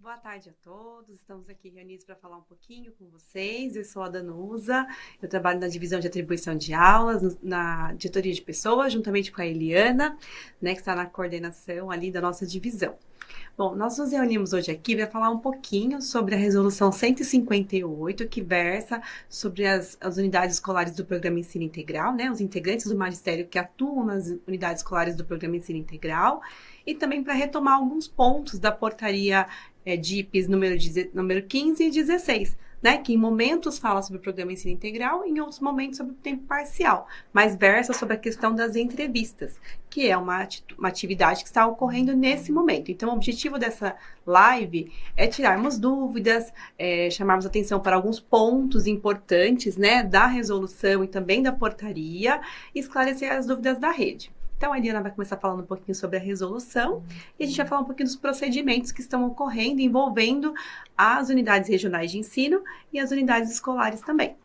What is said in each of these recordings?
boa tarde a todos. Estamos aqui reunidos para falar um pouquinho com vocês. Eu sou a Danusa, eu trabalho na divisão de atribuição de aulas, na diretoria de pessoas, juntamente com a Eliana, né, que está na coordenação ali da nossa divisão. Bom, nós nos reunimos hoje aqui para falar um pouquinho sobre a resolução 158, que versa sobre as unidades escolares do programa Ensino Integral, né, os integrantes do magistério que atuam nas unidades escolares do programa Ensino Integral, e também para retomar alguns pontos da portaria DIPES número 15 e 16, né, que em momentos fala sobre o programa Ensino Integral e em outros momentos sobre o tempo parcial, mas versa sobre a questão das entrevistas, que é uma atividade que está ocorrendo nesse momento. Então, o objetivo dessa live é tirarmos dúvidas, chamarmos atenção para alguns pontos importantes, né, da resolução e também da portaria, e esclarecer as dúvidas da rede. Então, a Eliana vai começar falando um pouquinho sobre a resolução e a gente vai falar um pouquinho dos procedimentos que estão ocorrendo envolvendo as unidades regionais de ensino e as unidades escolares também.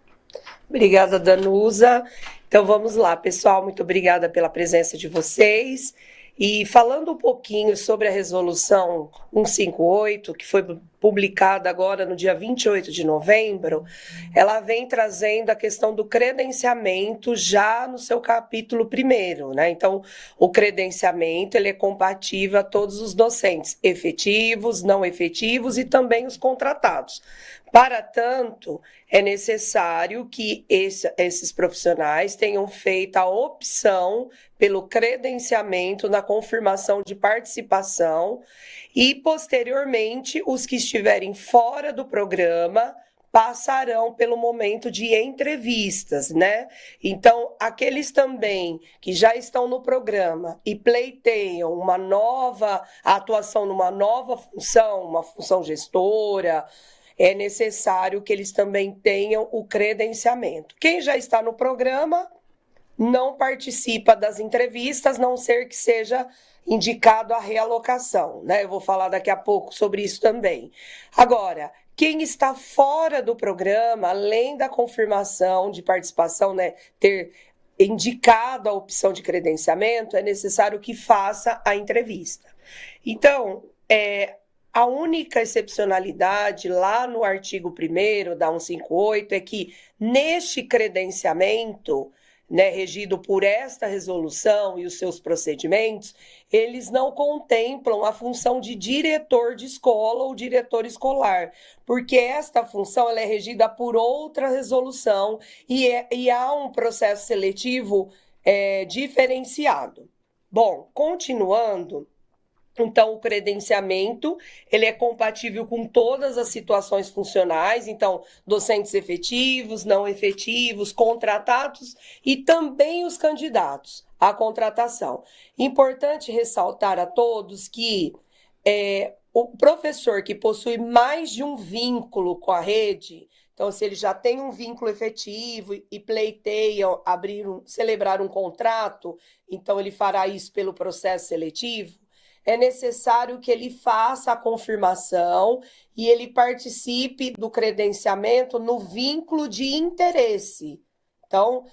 Obrigada, Danusa. Então, vamos lá, pessoal. Muito obrigada pela presença de vocês. E falando um pouquinho sobre a resolução 158, que foi publicada agora no dia 28 de novembro, ela vem trazendo a questão do credenciamento já no seu capítulo primeiro, né? Então, o credenciamento ele é compatível a todos os docentes, efetivos, não efetivos e também os contratados. Para tanto, é necessário que esses profissionais tenham feito a opção pelo credenciamento na confirmação de participação e, posteriormente, os que estiverem fora do programa passarão pelo momento de entrevistas, né? Então, aqueles também que já estão no programa e pleiteiam uma nova atuação numa nova função, uma função gestora, é necessário que eles também tenham o credenciamento. Quem já está no programa não participa das entrevistas, a não ser que seja indicado a realocação, né? Eu vou falar daqui a pouco sobre isso também. Agora, quem está fora do programa, além da confirmação de participação, né, ter indicado a opção de credenciamento, é necessário que faça a entrevista. Então, a única excepcionalidade lá no artigo 1º da 158 é que neste credenciamento, né, regido por esta resolução e os seus procedimentos, eles não contemplam a função de diretor de escola ou diretor escolar, porque esta função ela é regida por outra resolução e há um processo seletivo diferenciado. Bom, continuando. Então, o credenciamento, ele é compatível com todas as situações funcionais, então, docentes efetivos, não efetivos, contratados e também os candidatos à contratação. Importante ressaltar a todos que o professor que possui mais de um vínculo com a rede, então, se ele já tem um vínculo efetivo e pleiteia celebrar um contrato, então ele fará isso pelo processo seletivo, é necessário que ele faça a confirmação e ele participe do credenciamento no vínculo de interesse. Então,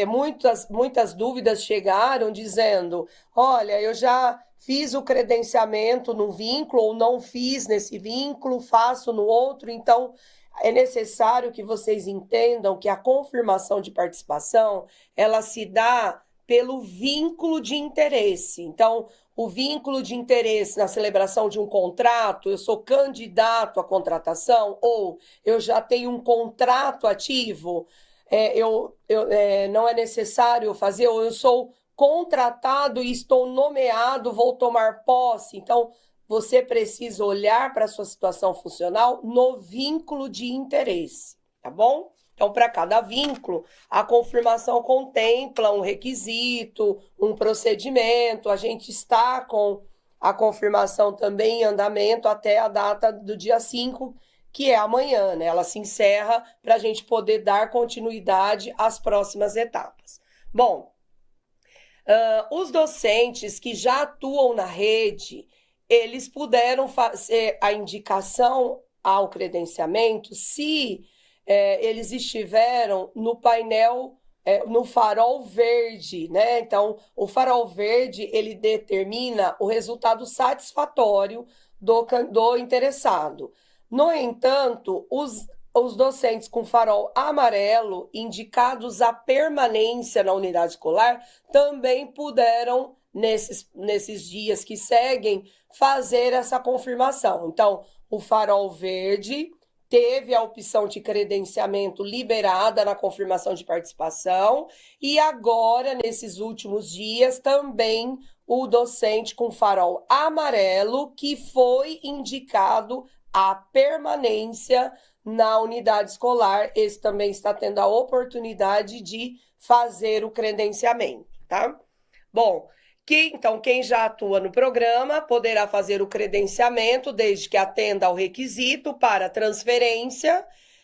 muitas dúvidas chegaram dizendo, olha, eu já fiz o credenciamento no vínculo ou não fiz nesse vínculo, faço no outro, então é necessário que vocês entendam que a confirmação de participação, ela se dá pelo vínculo de interesse. Então, o vínculo de interesse na celebração de um contrato, eu sou candidato à contratação ou eu já tenho um contrato ativo, não é necessário fazer, ou eu sou contratado e estou nomeado, vou tomar posse. Então, você precisa olhar para a sua situação funcional no vínculo de interesse, tá bom? Então, para cada vínculo, a confirmação contempla um requisito, um procedimento. A gente está com a confirmação também em andamento até a data do dia 5, que é amanhã, né? Ela se encerra para a gente poder dar continuidade às próximas etapas. Bom, os docentes que já atuam na rede, eles puderam fazer a indicação ao credenciamento se eles estiveram no painel, no farol verde, né? Então, o farol verde, ele determina o resultado satisfatório do interessado. No entanto, os docentes com farol amarelo, indicados a permanência na unidade escolar, também puderam, nesses dias que seguem, fazer essa confirmação. Então, o farol verde teve a opção de credenciamento liberada na confirmação de participação e agora, nesses últimos dias, também o docente com farol amarelo que foi indicado a permanência na unidade escolar, esse também está tendo a oportunidade de fazer o credenciamento, tá? Bom, então, quem já atua no programa poderá fazer o credenciamento desde que atenda ao requisito para transferência,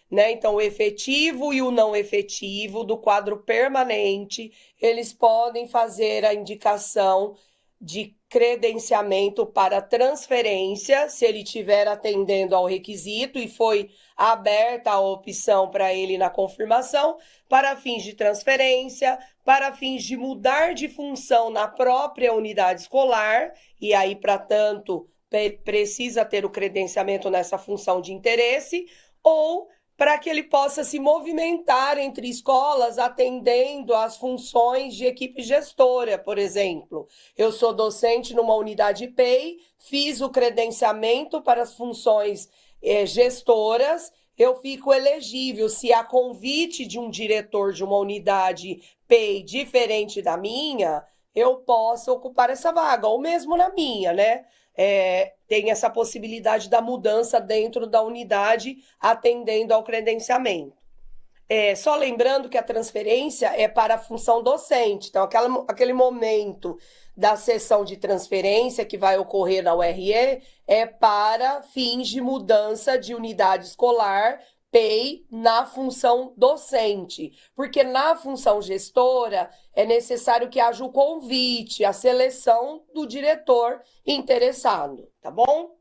né? Então, o efetivo e o não efetivo do quadro permanente, eles podem fazer a indicação de credenciamento para transferência, se ele estiver atendendo ao requisito e foi aberta a opção para ele na confirmação, para fins de transferência, para fins de mudar de função na própria unidade escolar, e aí, para tanto, precisa ter o credenciamento nessa função de interesse, ou para que ele possa se movimentar entre escolas atendendo às funções de equipe gestora, por exemplo. Eu sou docente numa unidade PEI, fiz o credenciamento para as funções gestoras, eu fico elegível se a convite de um diretor de uma unidade PEI diferente da minha, eu posso ocupar essa vaga, ou mesmo na minha, né? Tem essa possibilidade da mudança dentro da unidade, atendendo ao credenciamento. Só lembrando que a transferência é para a função docente, então aquele momento da sessão de transferência que vai ocorrer na URE é para fins de mudança de unidade escolar, PEI, na função docente, porque na função gestora é necessário que haja o convite, a seleção do diretor interessado, tá bom?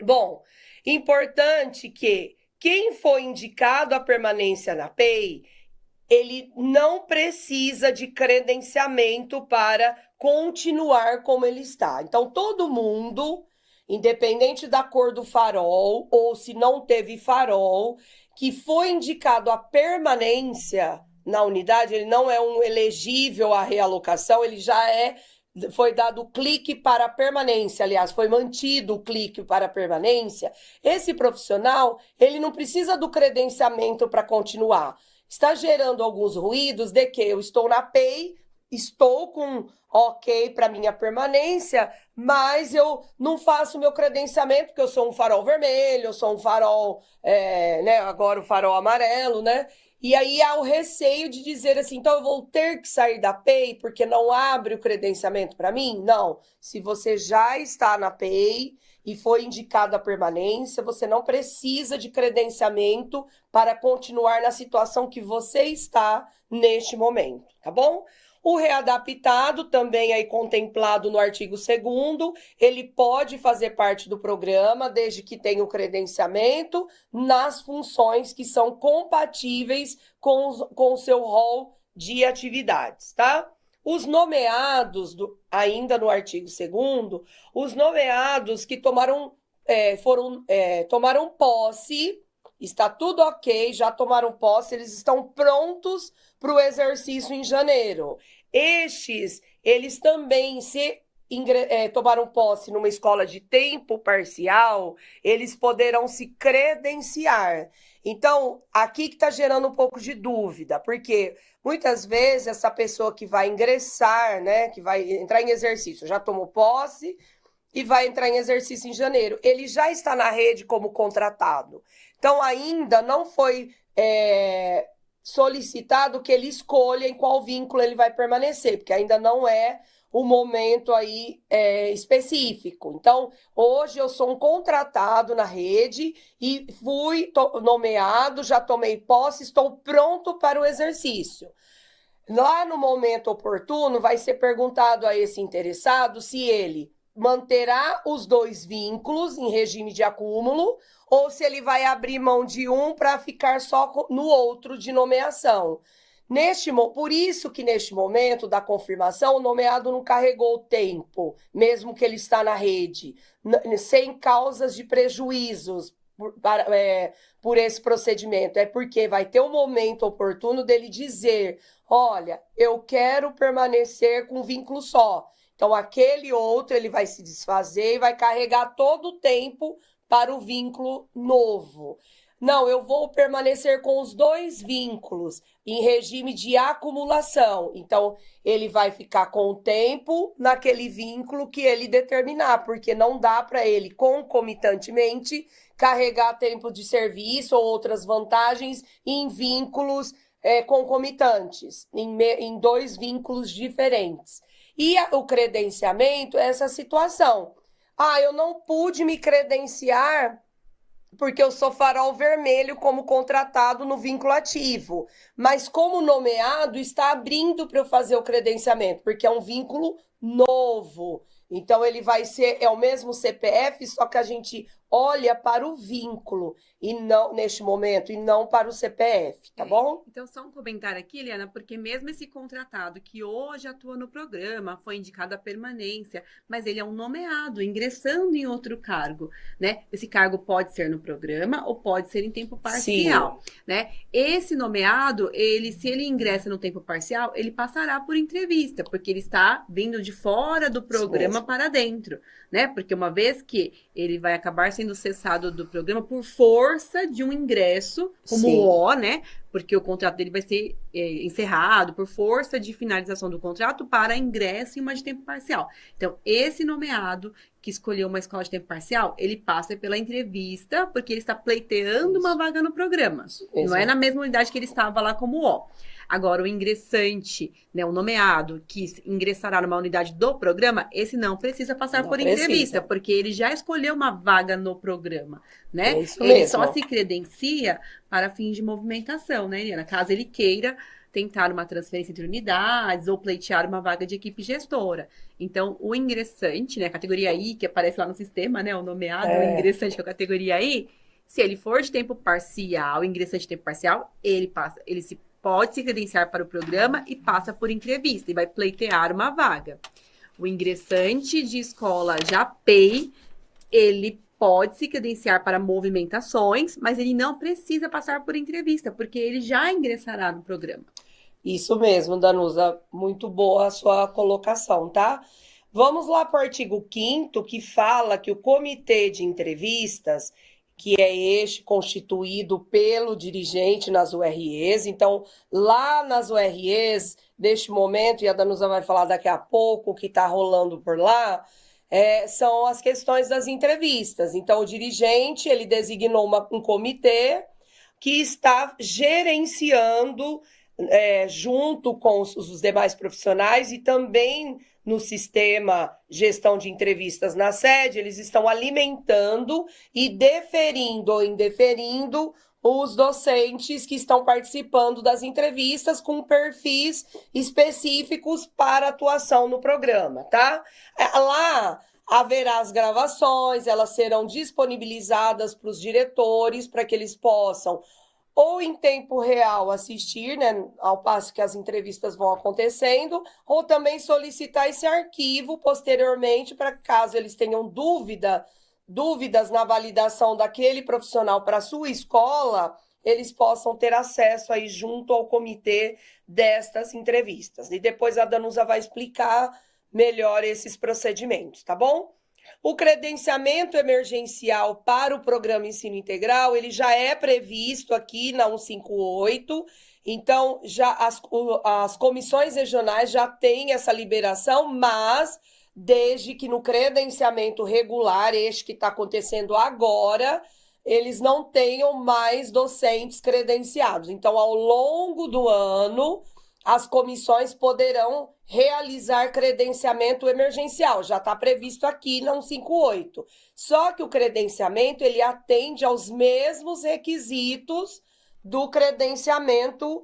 Bom, importante que quem foi indicado a permanência na PEI, ele não precisa de credenciamento para continuar como ele está. Então, todo mundo, independente da cor do farol, ou se não teve farol, que foi indicado a permanência na unidade, ele não é um elegível à realocação, ele já foi dado o clique para a permanência, aliás, foi mantido o clique para a permanência. Esse profissional, ele não precisa do credenciamento para continuar. Está gerando alguns ruídos de que eu estou na PEI, estou com ok para minha permanência, mas eu não faço meu credenciamento, porque eu sou um farol vermelho, eu sou um farol, né, agora o farol amarelo, né? E aí há o receio de dizer assim, então eu vou ter que sair da PEI porque não abre o credenciamento para mim? Não, se você já está na PEI e foi indicado a permanência, você não precisa de credenciamento para continuar na situação que você está neste momento, tá bom? O readaptado, também aí contemplado no artigo 2º, ele pode fazer parte do programa, desde que tenha o credenciamento, nas funções que são compatíveis com o seu rol de atividades, tá? Os nomeados, ainda no artigo 2º, os nomeados que tomaram posse, está tudo ok, já tomaram posse, eles estão prontos para o exercício em janeiro. Eles também, se tomaram posse numa escola de tempo parcial, eles poderão se credenciar. Então, aqui que está gerando um pouco de dúvida, porque muitas vezes essa pessoa que vai ingressar, né, que vai entrar em exercício, já tomou posse e vai entrar em exercício em janeiro, ele já está na rede como contratado. Então, ainda não foi solicitado que ele escolha em qual vínculo ele vai permanecer, porque ainda não é o momento aí específico. Então, hoje eu sou um contratado na rede e fui nomeado, já tomei posse, estou pronto para o exercício. Lá no momento oportuno, vai ser perguntado a esse interessado se ele manterá os 2 vínculos em regime de acúmulo ou se ele vai abrir mão de um para ficar só no outro de nomeação. Por isso que neste momento da confirmação, o nomeado não carregou o tempo, mesmo que ele está na rede, sem causas de prejuízos por esse procedimento. É porque vai ter um momento oportuno dele dizer, olha, eu quero permanecer com vínculo só. Então, aquele outro, ele vai se desfazer e vai carregar todo o tempo para o vínculo novo. Não, eu vou permanecer com os 2 vínculos em regime de acumulação. Então, ele vai ficar com o tempo naquele vínculo que ele determinar, porque não dá para ele concomitantemente carregar tempo de serviço ou outras vantagens em vínculos concomitantes, em 2 vínculos diferentes. E o credenciamento é essa situação. Eu não pude me credenciar porque eu sou farol vermelho como contratado no vínculo ativo. Mas como nomeado, está abrindo para eu fazer o credenciamento, porque é um vínculo novo. Então, ele vai ser, é o mesmo CPF, só que a gente olha para o vínculo, e não, neste momento, e não para o CPF, tá bom? Então, só um comentário aqui, Eliana, porque mesmo esse contratado que hoje atua no programa, foi indicado a permanência, mas ele é um nomeado, ingressando em outro cargo, né? Esse cargo pode ser no programa ou pode ser em tempo parcial, né? Esse nomeado, se ele ingressa no tempo parcial, ele passará por entrevista, porque ele está vindo de fora do programa para dentro, né? Porque uma vez que ele vai acabar sendo cessado do programa por força de um ingresso, como o né? Porque o contrato dele vai ser encerrado por força de finalização do contrato para ingresso em uma de tempo parcial. Então, esse nomeado que escolheu uma escola de tempo parcial, ele passa pela entrevista, porque ele está pleiteando uma vaga no programa. Não é na mesma unidade que ele estava lá como O. Agora, o ingressante, né, o nomeado, que ingressará numa unidade do programa, esse não precisa passar por entrevista, porque ele já escolheu uma vaga no programa, né? Ele só se credencia para fins de movimentação, né, Eliana? Caso ele queira tentar uma transferência entre unidades ou pleitear uma vaga de equipe gestora. Então, o ingressante, né, a categoria I, que aparece lá no sistema, né, o nomeado, o ingressante, que é a categoria I, se ele for de tempo parcial, ingressante de tempo parcial, ele pode se credenciar para o programa e passa por entrevista e vai pleitear uma vaga. O ingressante de escola já PEI, ele pode se credenciar para movimentações, mas ele não precisa passar por entrevista, porque ele já ingressará no programa. Isso mesmo, Danusa, muito boa a sua colocação, tá? Vamos lá para o artigo 5º, que fala que o comitê de entrevistas, que é este constituído pelo dirigente nas UREs. Então, lá nas UREs, neste momento, e a Danusa vai falar daqui a pouco o que está rolando por lá, são as questões das entrevistas. Então, o dirigente, ele designou um comitê que está gerenciando, junto com os demais profissionais e também no sistema gestão de entrevistas na sede, eles estão alimentando e deferindo ou indeferindo os docentes que estão participando das entrevistas com perfis específicos para atuação no programa, tá? Lá haverá as gravações, elas serão disponibilizadas para os diretores para que eles possam ou em tempo real assistir, né, ao passo que as entrevistas vão acontecendo, ou também solicitar esse arquivo posteriormente para caso eles tenham dúvidas na validação daquele profissional para a sua escola, eles possam ter acesso aí junto ao comitê destas entrevistas. E depois a Danusa vai explicar melhor esses procedimentos, tá bom? O credenciamento emergencial para o programa Ensino Integral, ele já é previsto aqui na 158, então já as comissões regionais já têm essa liberação, mas desde que no credenciamento regular, este que está acontecendo agora, eles não tenham mais docentes credenciados. Então, ao longo do ano, as comissões poderão realizar credenciamento emergencial. Já está previsto aqui na 158. Só que o credenciamento, ele atende aos mesmos requisitos do credenciamento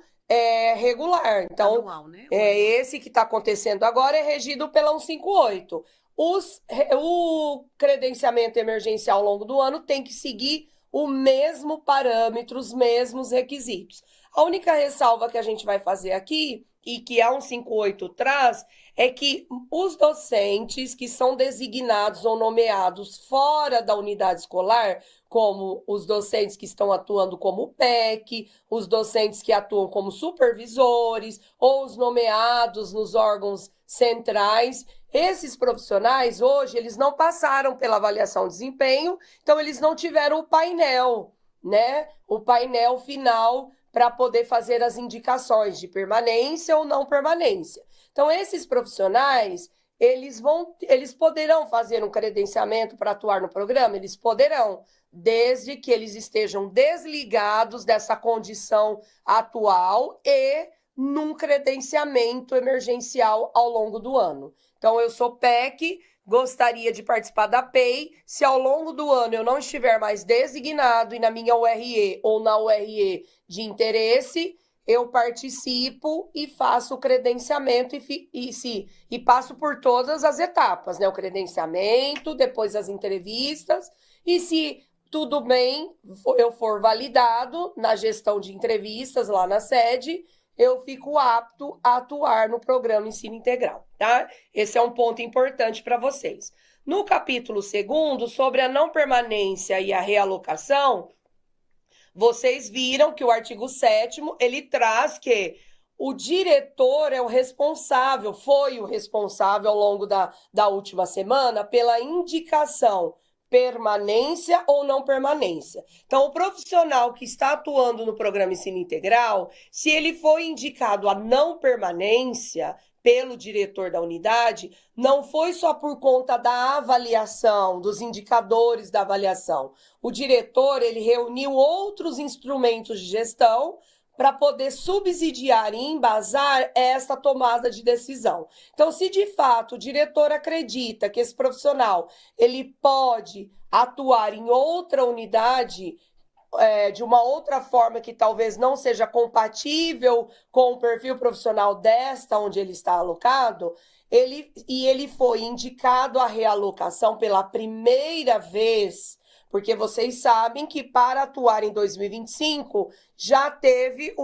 regular. Então, anual, né? Esse que está acontecendo agora é regido pela 158. O credenciamento emergencial ao longo do ano tem que seguir o mesmo parâmetro, os mesmos requisitos. A única ressalva que a gente vai fazer aqui, e que a 158 traz, é que os docentes que são designados ou nomeados fora da unidade escolar, como os docentes que estão atuando como PEC, os docentes que atuam como supervisores, ou os nomeados nos órgãos centrais, esses profissionais, hoje, eles não passaram pela avaliação de desempenho, então eles não tiveram o painel, né? O painel final para poder fazer as indicações de permanência ou não permanência. Então, esses profissionais, eles poderão fazer um credenciamento para atuar no programa? Eles poderão, desde que eles estejam desligados dessa condição atual e num credenciamento emergencial ao longo do ano. Então, eu sou PEC, gostaria de participar da PEI. Se ao longo do ano eu não estiver mais designado e na minha URE ou na URE de interesse, eu participo e faço o credenciamento e passo por todas as etapas, né? O credenciamento, depois as entrevistas, e se tudo bem, eu for validado na gestão de entrevistas lá na sede, eu fico apto a atuar no programa Ensino Integral, tá? Esse é um ponto importante para vocês. No capítulo 2º, sobre a não permanência e a realocação, vocês viram que o artigo 7º, ele traz que o diretor é o responsável, foi o responsável ao longo da última semana pela indicação permanência ou não permanência. Então, o profissional que está atuando no programa Ensino Integral, se ele foi indicado a não permanência pelo diretor da unidade, não foi só por conta da avaliação, dos indicadores da avaliação. O diretor, ele reuniu outros instrumentos de gestão para poder subsidiar e embasar essa tomada de decisão. Então, se de fato o diretor acredita que esse profissional ele pode atuar em outra unidade, de uma outra forma que talvez não seja compatível com o perfil profissional desta onde ele está alocado, ele foi indicado a realocação pela primeira vez, porque vocês sabem que para atuar em 2025 já teve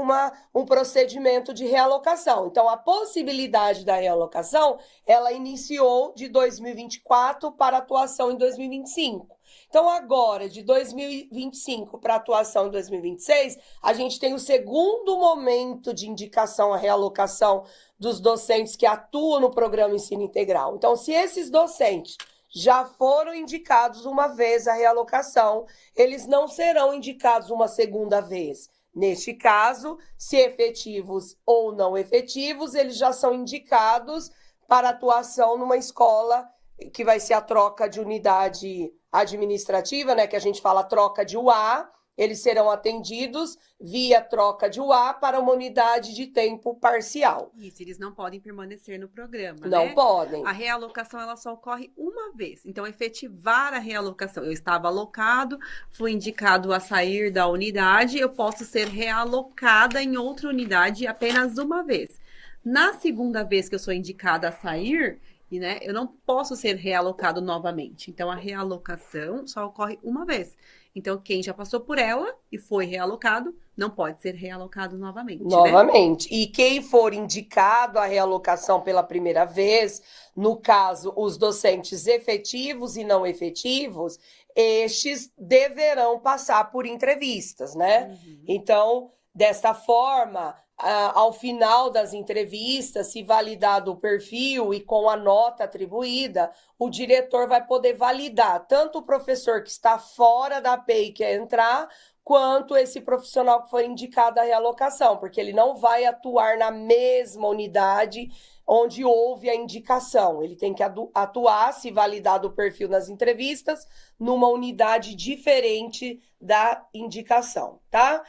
um procedimento de realocação. Então, a possibilidade da realocação, ela iniciou de 2024 para atuação em 2025. Então, agora, de 2025 para atuação em 2026, a gente tem o segundo momento de indicação à realocação dos docentes que atuam no programa Ensino Integral. Então, se esses docentes já foram indicados uma vez a realocação, eles não serão indicados uma segunda vez. Neste caso, se efetivos ou não efetivos, eles já são indicados para atuação numa escola que vai ser a troca de unidade administrativa, né, que a gente fala troca de UA, eles serão atendidos via troca de UA para uma unidade de tempo parcial. Isso, eles não podem permanecer no programa, Não né? podem. A realocação, ela só ocorre uma vez. Então, efetivar a realocação. Eu estava alocado, fui indicado a sair da unidade, eu posso ser realocada em outra unidade apenas uma vez. Na segunda vez que eu sou indicada a sair, né, eu não posso ser realocado novamente. Então, a realocação só ocorre uma vez. Então, quem já passou por ela e foi realocado, não pode ser realocado novamente. Novamente. Né? E quem for indicado a realocação pela primeira vez, no caso, os docentes efetivos e não efetivos, estes deverão passar por entrevistas, né? Uhum. Então, desta forma, ao final das entrevistas, se validado o perfil e com a nota atribuída, o diretor vai poder validar tanto o professor que está fora da PEI que quer entrar, quanto esse profissional que foi indicado à realocação, porque ele não vai atuar na mesma unidade onde houve a indicação. Ele tem que atuar, se validado o perfil nas entrevistas, numa unidade diferente da indicação, tá?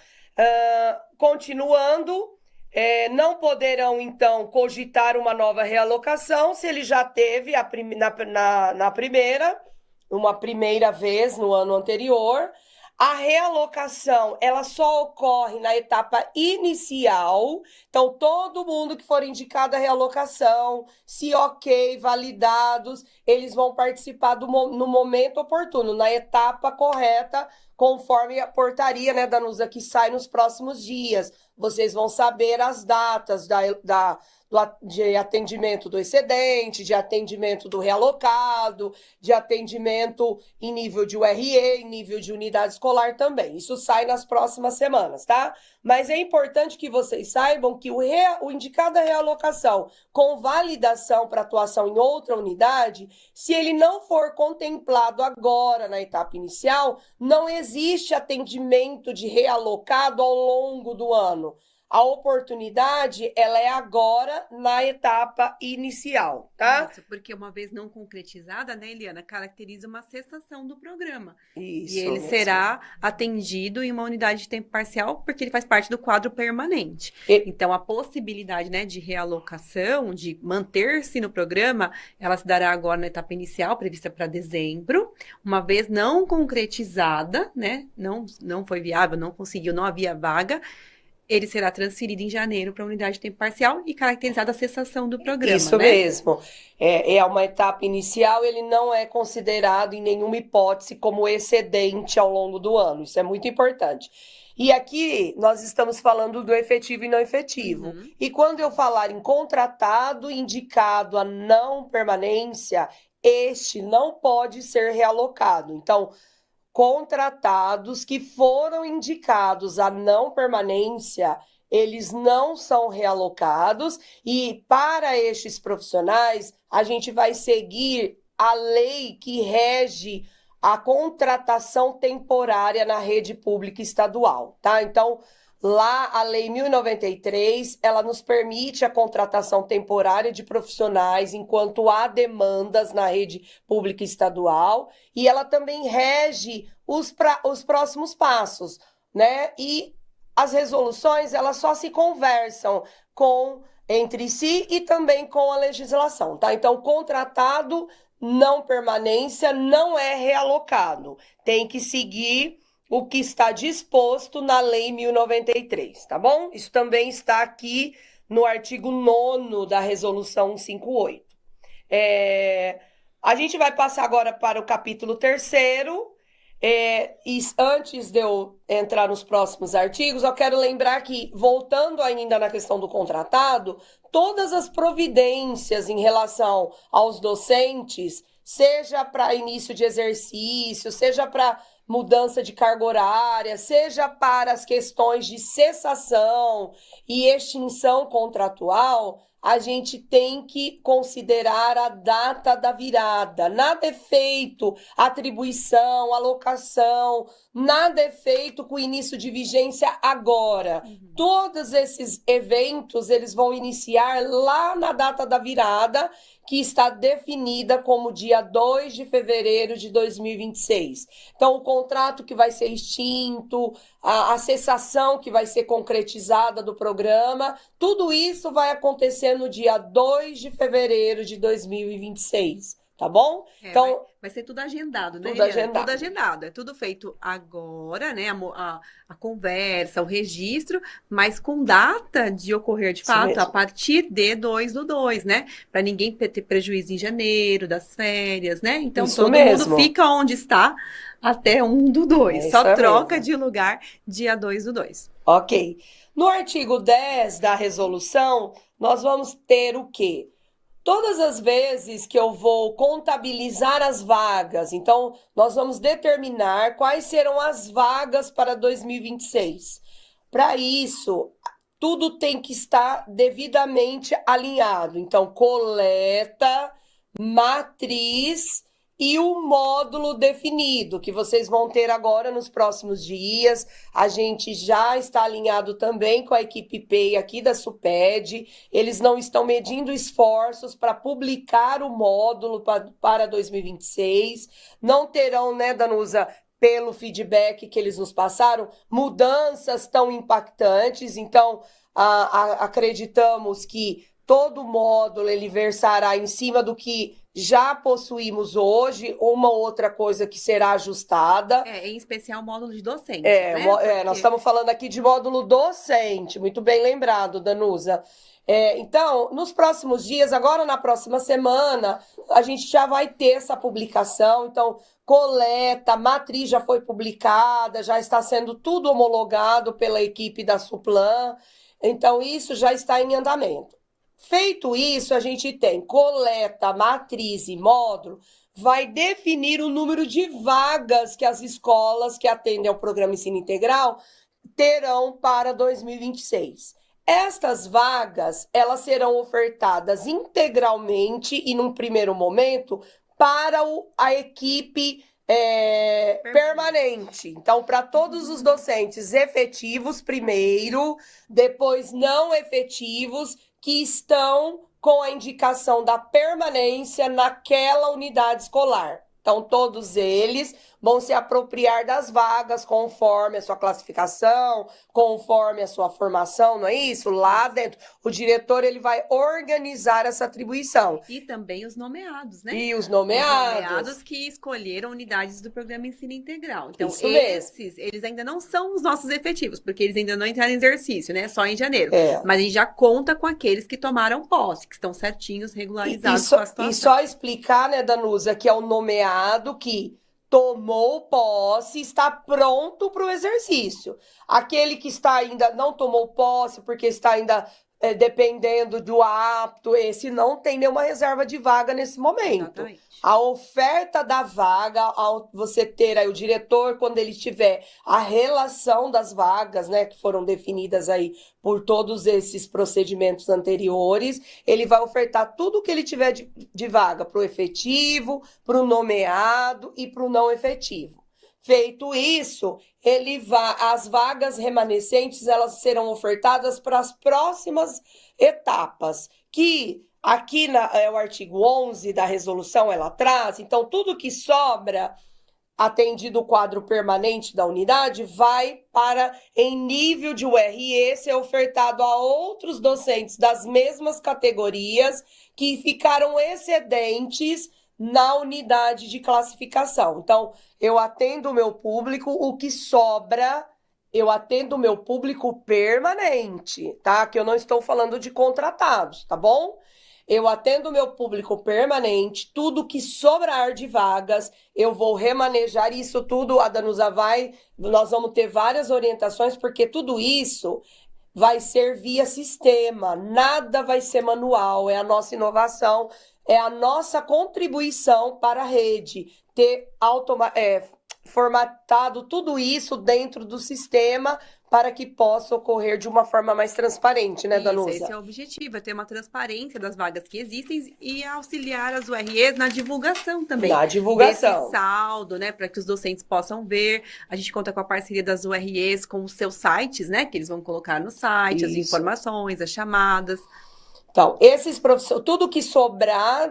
Continuando, não poderão, então, cogitar uma nova realocação se ele já teve uma primeira vez no ano anterior. A realocação, ela só ocorre na etapa inicial. Então, todo mundo que for indicado a realocação, se ok, validados, eles vão participar no momento oportuno, na etapa correta, conforme a portaria, né, Danusa, que sai nos próximos dias. Vocês vão saber as datas de atendimento do excedente, de atendimento do realocado, de atendimento em nível de URE, em nível de unidade escolar também. Isso sai nas próximas semanas, tá? Mas é importante que vocês saibam que o indicado à realocação com validação para atuação em outra unidade, se ele não for contemplado agora na etapa inicial, não existe atendimento de realocado ao longo do ano. A oportunidade, ela é agora na etapa inicial, tá? Isso, porque uma vez não concretizada, né, Eliana, caracteriza uma cessação do programa. Isso E ele mesmo. será atendido em uma unidade de tempo parcial, porque ele faz parte do quadro permanente. Então, a possibilidade, né, de realocação, de manter-se no programa, ela se dará agora na etapa inicial, prevista para dezembro. Uma vez não concretizada, né, não foi viável, não conseguiu, não havia vaga, ele será transferido em janeiro para a unidade de tempo parcial e caracterizada a cessação do programa, Isso né? mesmo. É uma etapa inicial, ele não é considerado em nenhuma hipótese como excedente ao longo do ano. Isso é muito importante. E aqui nós estamos falando do efetivo e não efetivo. Uhum. E quando eu falar em contratado indicado a não permanência, este não pode ser realocado. Então, contratados que foram indicados a não permanência, eles não são realocados, e para estes profissionais, a gente vai seguir a lei que rege a contratação temporária na rede pública estadual, tá? Então, lá a Lei 1093, ela nos permite a contratação temporária de profissionais enquanto há demandas na rede pública estadual, e ela também rege os próximos passos, né? E as resoluções, elas só se conversam entre si e também com a legislação, tá? Então, contratado, não permanência, não é realocado. Tem que seguir o que está disposto na Lei 1093, tá bom? Isso também está aqui no artigo 9º da Resolução 158. A gente vai passar agora para o capítulo 3º, e antes de eu entrar nos próximos artigos, eu quero lembrar que, voltando ainda na questão do contratado, todas as providências em relação aos docentes, seja para início de exercício, seja para mudança de carga horária, seja para as questões de cessação e extinção contratual, a gente tem que considerar a data da virada. Nada é feito atribuição, alocação, nada é feito com início de vigência agora. Uhum. Todos esses eventos, eles vão iniciar lá na data da virada, que está definida como dia 2 de fevereiro de 2026. Então, o contrato que vai ser extinto, a cessação que vai ser concretizada do programa, tudo isso vai acontecer no dia 2 de fevereiro de 2026. Tá bom? Então, vai ser tudo agendado, né? Tudo agendado. Tudo agendado. É tudo feito agora, né? A conversa, o registro, mas com data de ocorrer de fato a partir de 2/2, né? Para ninguém ter prejuízo em janeiro, das férias, né? Então, todo mundo fica onde está até 1/2. Só troca de lugar dia 2/2. Ok. No artigo 10 da resolução, nós vamos ter o quê? Todas as vezes que eu vou contabilizar as vagas, então nós vamos determinar quais serão as vagas para 2026. Para isso, tudo tem que estar devidamente alinhado. Então, coleta, matriz e o módulo definido, que vocês vão ter agora nos próximos dias. A gente já está alinhado também com a equipe PEI aqui da SUPED. Eles não estão medindo esforços para publicar o módulo para 2026. Não terão, né, Danusa, pelo feedback que eles nos passaram, mudanças tão impactantes. Então, acreditamos que todo módulo ele versará em cima do que Já possuímos hoje uma outra coisa que será ajustada. Em especial o módulo de docente, né? Nós estamos falando aqui de módulo docente, muito bem lembrado, Danusa. Então, nos próximos dias, agora na próxima semana, a gente já vai ter essa publicação. Então, coleta, matriz já foi publicada, já está sendo tudo homologado pela equipe da Suplan. Então, isso já está em andamento. Feito isso, a gente tem coleta, matriz e módulo, vai definir o número de vagas que as escolas que atendem ao programa Ensino Integral terão para 2026. Estas vagas, elas serão ofertadas integralmente e, num primeiro momento, para a equipe permanente. Então, para todos os docentes efetivos primeiro, depois não efetivos, que estão com a indicação da permanência naquela unidade escolar. Então, todos eles vão se apropriar das vagas conforme a sua classificação, conforme a sua formação, não é isso? Lá dentro, o diretor ele vai organizar essa atribuição. E também os nomeados, né? E os nomeados. Os nomeados que escolheram unidades do programa Ensino Integral. Então, eles ainda não são os nossos efetivos, porque eles ainda não entraram em exercício, né? Só em janeiro. Mas a gente já conta com aqueles que tomaram posse, que estão certinhos, regularizados com a situação. E só explicar, né, Danusa, que é o nomeado que tomou posse, está pronto para o exercício. Aquele que está ainda não tomou posse, porque está ainda dependendo do apto, esse não tem nenhuma reserva de vaga nesse momento. Exatamente. A oferta da vaga, ao você ter aí o diretor, quando ele tiver a relação das vagas, né, que foram definidas aí por todos esses procedimentos anteriores, ele vai ofertar tudo que ele tiver de vaga para o efetivo, para o nomeado e para o não efetivo. Feito isso, as vagas remanescentes, elas serão ofertadas para as próximas etapas, que aqui o artigo 11 da resolução ela traz. Então, tudo que sobra, atendido o quadro permanente da unidade, vai para, em nível de URE, ser ofertado a outros docentes das mesmas categorias que ficaram excedentes na unidade de classificação. Então, eu atendo o meu público, o que sobra, eu atendo o meu público permanente, tá? Que eu não estou falando de contratados, tá bom? Eu atendo o meu público permanente, tudo que sobrar de vagas, eu vou remanejar isso tudo, a Danusa nós vamos ter várias orientações, porque tudo isso vai ser via sistema, nada vai ser manual, é a nossa inovação, é a nossa contribuição para a rede, ter formatado tudo isso dentro do sistema para que possa ocorrer de uma forma mais transparente, né, Danusa? Esse é o objetivo, é ter uma transparência das vagas que existem e auxiliar as UREs na divulgação também. Na divulgação. Desse saldo, né, para que os docentes possam ver. A gente conta com a parceria das UREs com os seus sites, né, que eles vão colocar no site, as informações, as chamadas. Então, tudo que sobrar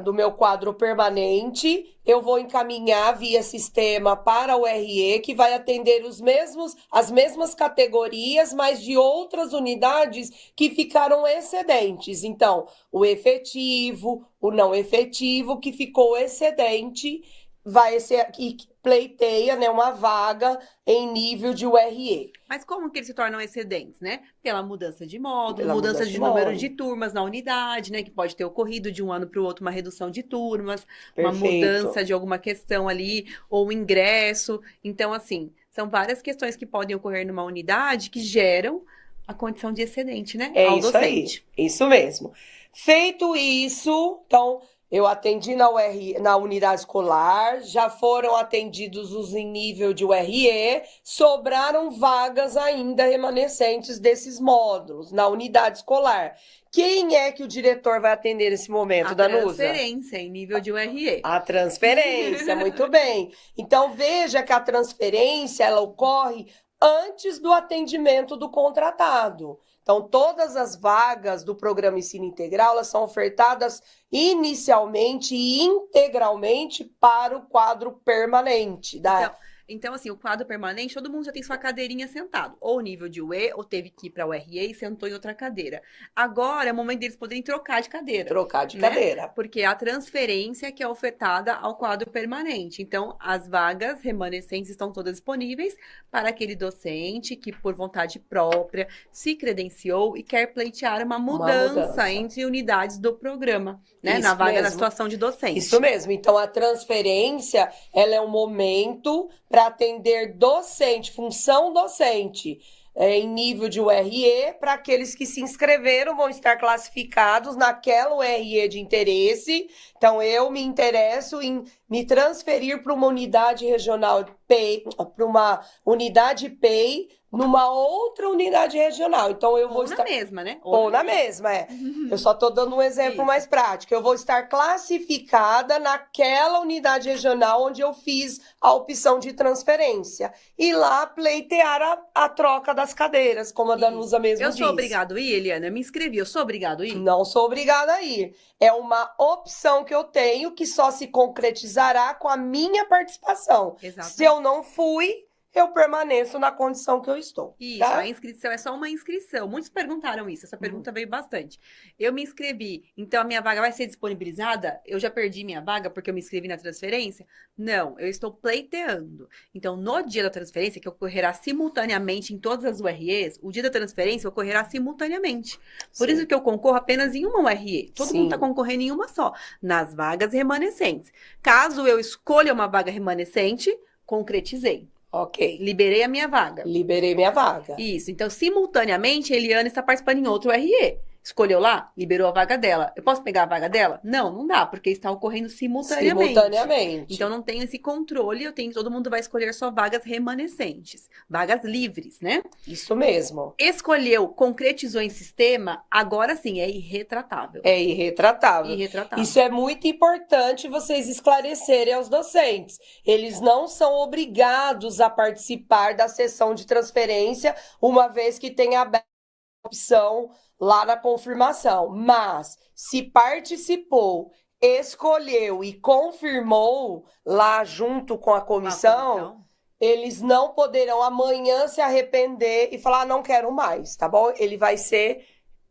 do meu quadro permanente, eu vou encaminhar via sistema para o RE, que vai atender as mesmas categorias, mas de outras unidades que ficaram excedentes. Então, o efetivo, o não efetivo, que ficou excedente, vai ser e pleiteia, né, uma vaga em nível de URE. Mas como que eles se tornam excedentes, né? Pela mudança de módulo, mudança de número de turmas na unidade, né? Que pode ter ocorrido de um ano para o outro uma redução de turmas, uma mudança de alguma questão ali, ou um ingresso. Então, assim, são várias questões que podem ocorrer numa unidade que geram a condição de excedente, né? Ao docente. Isso mesmo. Feito isso, então, eu atendi na unidade escolar, já foram atendidos os em nível de URE, sobraram vagas ainda remanescentes desses módulos na unidade escolar. Quem é que o diretor vai atender nesse momento, Danusa? A transferência em nível de URE. A transferência, muito bem. Então, veja que a transferência, ela ocorre antes do atendimento do contratado. Então, todas as vagas do programa Ensino Integral, elas são ofertadas inicialmente e integralmente para o quadro permanente. Então, Então, assim, o quadro permanente, todo mundo já tem sua cadeirinha sentado. Ou nível de UE, ou teve que ir para o RE e sentou em outra cadeira. Agora é o momento deles poderem trocar de cadeira. Trocar de né? cadeira. Porque a transferência que é ofertada ao quadro permanente. Então, as vagas remanescentes estão todas disponíveis para aquele docente que, por vontade própria, se credenciou e quer pleitear uma mudança entre unidades do programa, né? Isso Na vaga mesmo. da situação de docente. Isso mesmo. Então, a transferência, ela é um momento para atender docente, função docente, em nível de URE, para aqueles que se inscreveram, vão estar classificados naquela URE de interesse. Então, eu me interesso em me transferir para uma unidade regional PEI, para uma unidade PEI, numa outra unidade regional. Então, eu vou Ou estar... na mesma, né? Ou na mesma, Eu só estou dando um exemplo Isso. mais prático. Eu vou estar classificada naquela unidade regional onde eu fiz a opção de transferência. E lá pleitear a troca das cadeiras, como a Danusa mesmo Eu disse. sou obrigado a ir, Eliana? Eu me inscrevi, eu sou obrigado a ir? Não sou obrigada a ir. É uma opção que eu tenho que só se concretizará com a minha participação. Exato. Se eu não fui, eu permaneço na condição que eu estou. Isso, tá? a inscrição é só uma inscrição. Muitos perguntaram isso, essa pergunta veio bastante. Eu me inscrevi, então a minha vaga vai ser disponibilizada? Eu já perdi minha vaga porque eu me inscrevi na transferência? Não, eu estou pleiteando. Então, no dia da transferência, que ocorrerá simultaneamente em todas as UREs, o dia da transferência ocorrerá simultaneamente. Por Sim. isso que eu concorro apenas em uma URE. Todo Sim. mundo está concorrendo em uma só, nas vagas remanescentes. Caso eu escolha uma vaga remanescente, concretizei. Ok. Liberei a minha vaga. Liberei minha vaga. Isso. Então, simultaneamente, a Eliana está participando em outro RE. Escolheu lá, liberou a vaga dela. Eu posso pegar a vaga dela? Não, não dá, porque está ocorrendo simultaneamente. Simultaneamente. Então, não tenho esse controle. Todo mundo vai escolher só vagas remanescentes. Vagas livres, né? Isso mesmo. Escolheu, concretizou em sistema, agora sim, é irretratável. É irretratável. Irretratável. Isso é muito importante vocês esclarecerem aos docentes. Eles não são obrigados a participar da sessão de transferência, uma vez que tenha aberto a opção lá na confirmação. Mas, se participou, escolheu e confirmou lá junto com a comissão, eles não poderão amanhã se arrepender e falar, não quero mais, tá bom? Ele vai ser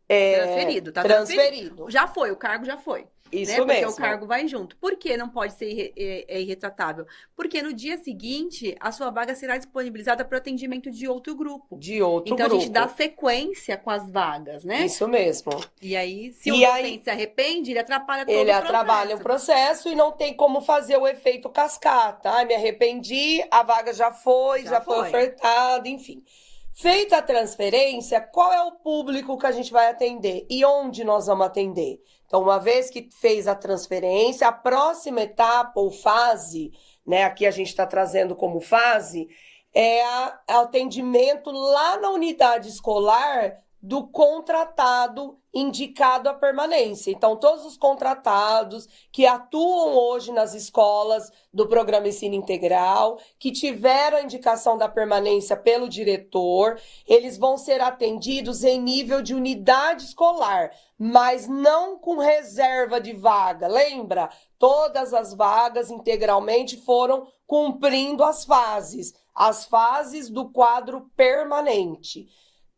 transferido, tá transferido. Já foi, o cargo já foi. Isso né? Porque mesmo. o cargo vai junto. Por que não pode ser irretratável? Porque no dia seguinte, a sua vaga será disponibilizada para o atendimento de outro grupo. De outro então, grupo. a gente dá sequência com as vagas, né? Isso mesmo. E aí, se o docente se arrepende, ele atrapalha todo o processo. Ele atrapalha o processo e não tem como fazer o efeito cascata. Ah, me arrependi, a vaga já foi ofertada, enfim. Feita a transferência, qual é o público que a gente vai atender? E onde nós vamos atender? Então, uma vez que fez a transferência, a próxima etapa ou fase, né? Aqui a gente está trazendo como fase, é atendimento lá na unidade escolar do contratado indicado à permanência. Então, todos os contratados que atuam hoje nas escolas do Programa Ensino Integral, que tiveram a indicação da permanência pelo diretor, eles vão ser atendidos em nível de unidade escolar, mas não com reserva de vaga. Lembra? Todas as vagas integralmente foram cumprindo as fases do quadro permanente.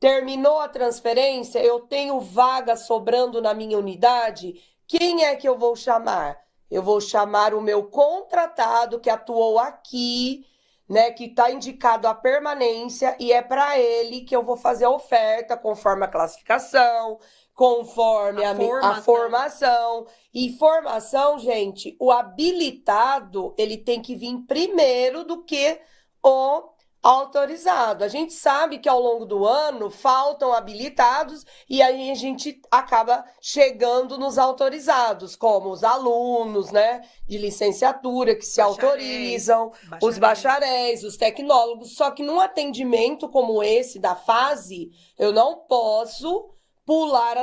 Terminou a transferência, eu tenho vaga sobrando na minha unidade, quem é que eu vou chamar? Eu vou chamar o meu contratado que atuou aqui, né, que está indicado a permanência, e é para ele que eu vou fazer a oferta conforme a classificação, conforme a formação. E formação, gente, o habilitado, ele tem que vir primeiro do que o autorizado. A gente sabe que ao longo do ano faltam habilitados e aí a gente acaba chegando nos autorizados, como os alunos, né, de licenciatura que se autorizam, os bacharéis, os tecnólogos. Só que num atendimento como esse da fase, eu não posso pular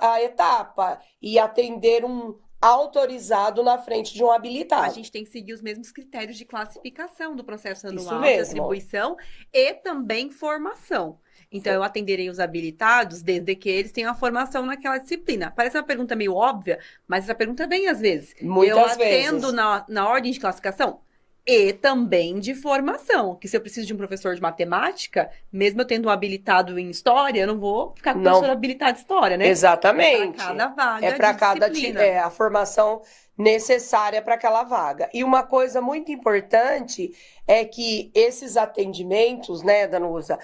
a etapa e atender um autorizado na frente de um habilitado. A gente tem que seguir os mesmos critérios de classificação do processo anual de atribuição e também formação. Então, eu atenderei os habilitados desde que eles tenham a formação naquela disciplina. Parece uma pergunta meio óbvia, mas essa pergunta vem às vezes. Muitas vezes. Eu atendo na ordem de classificação? e também de formação. Que se eu preciso de um professor de matemática, mesmo eu tendo um habilitado em história, eu não vou ficar com o professor habilitado em história, né? Exatamente. É para cada vaga é para cada disciplina. a formação necessária para aquela vaga. E uma coisa muito importante é que esses atendimentos, né, Danusa,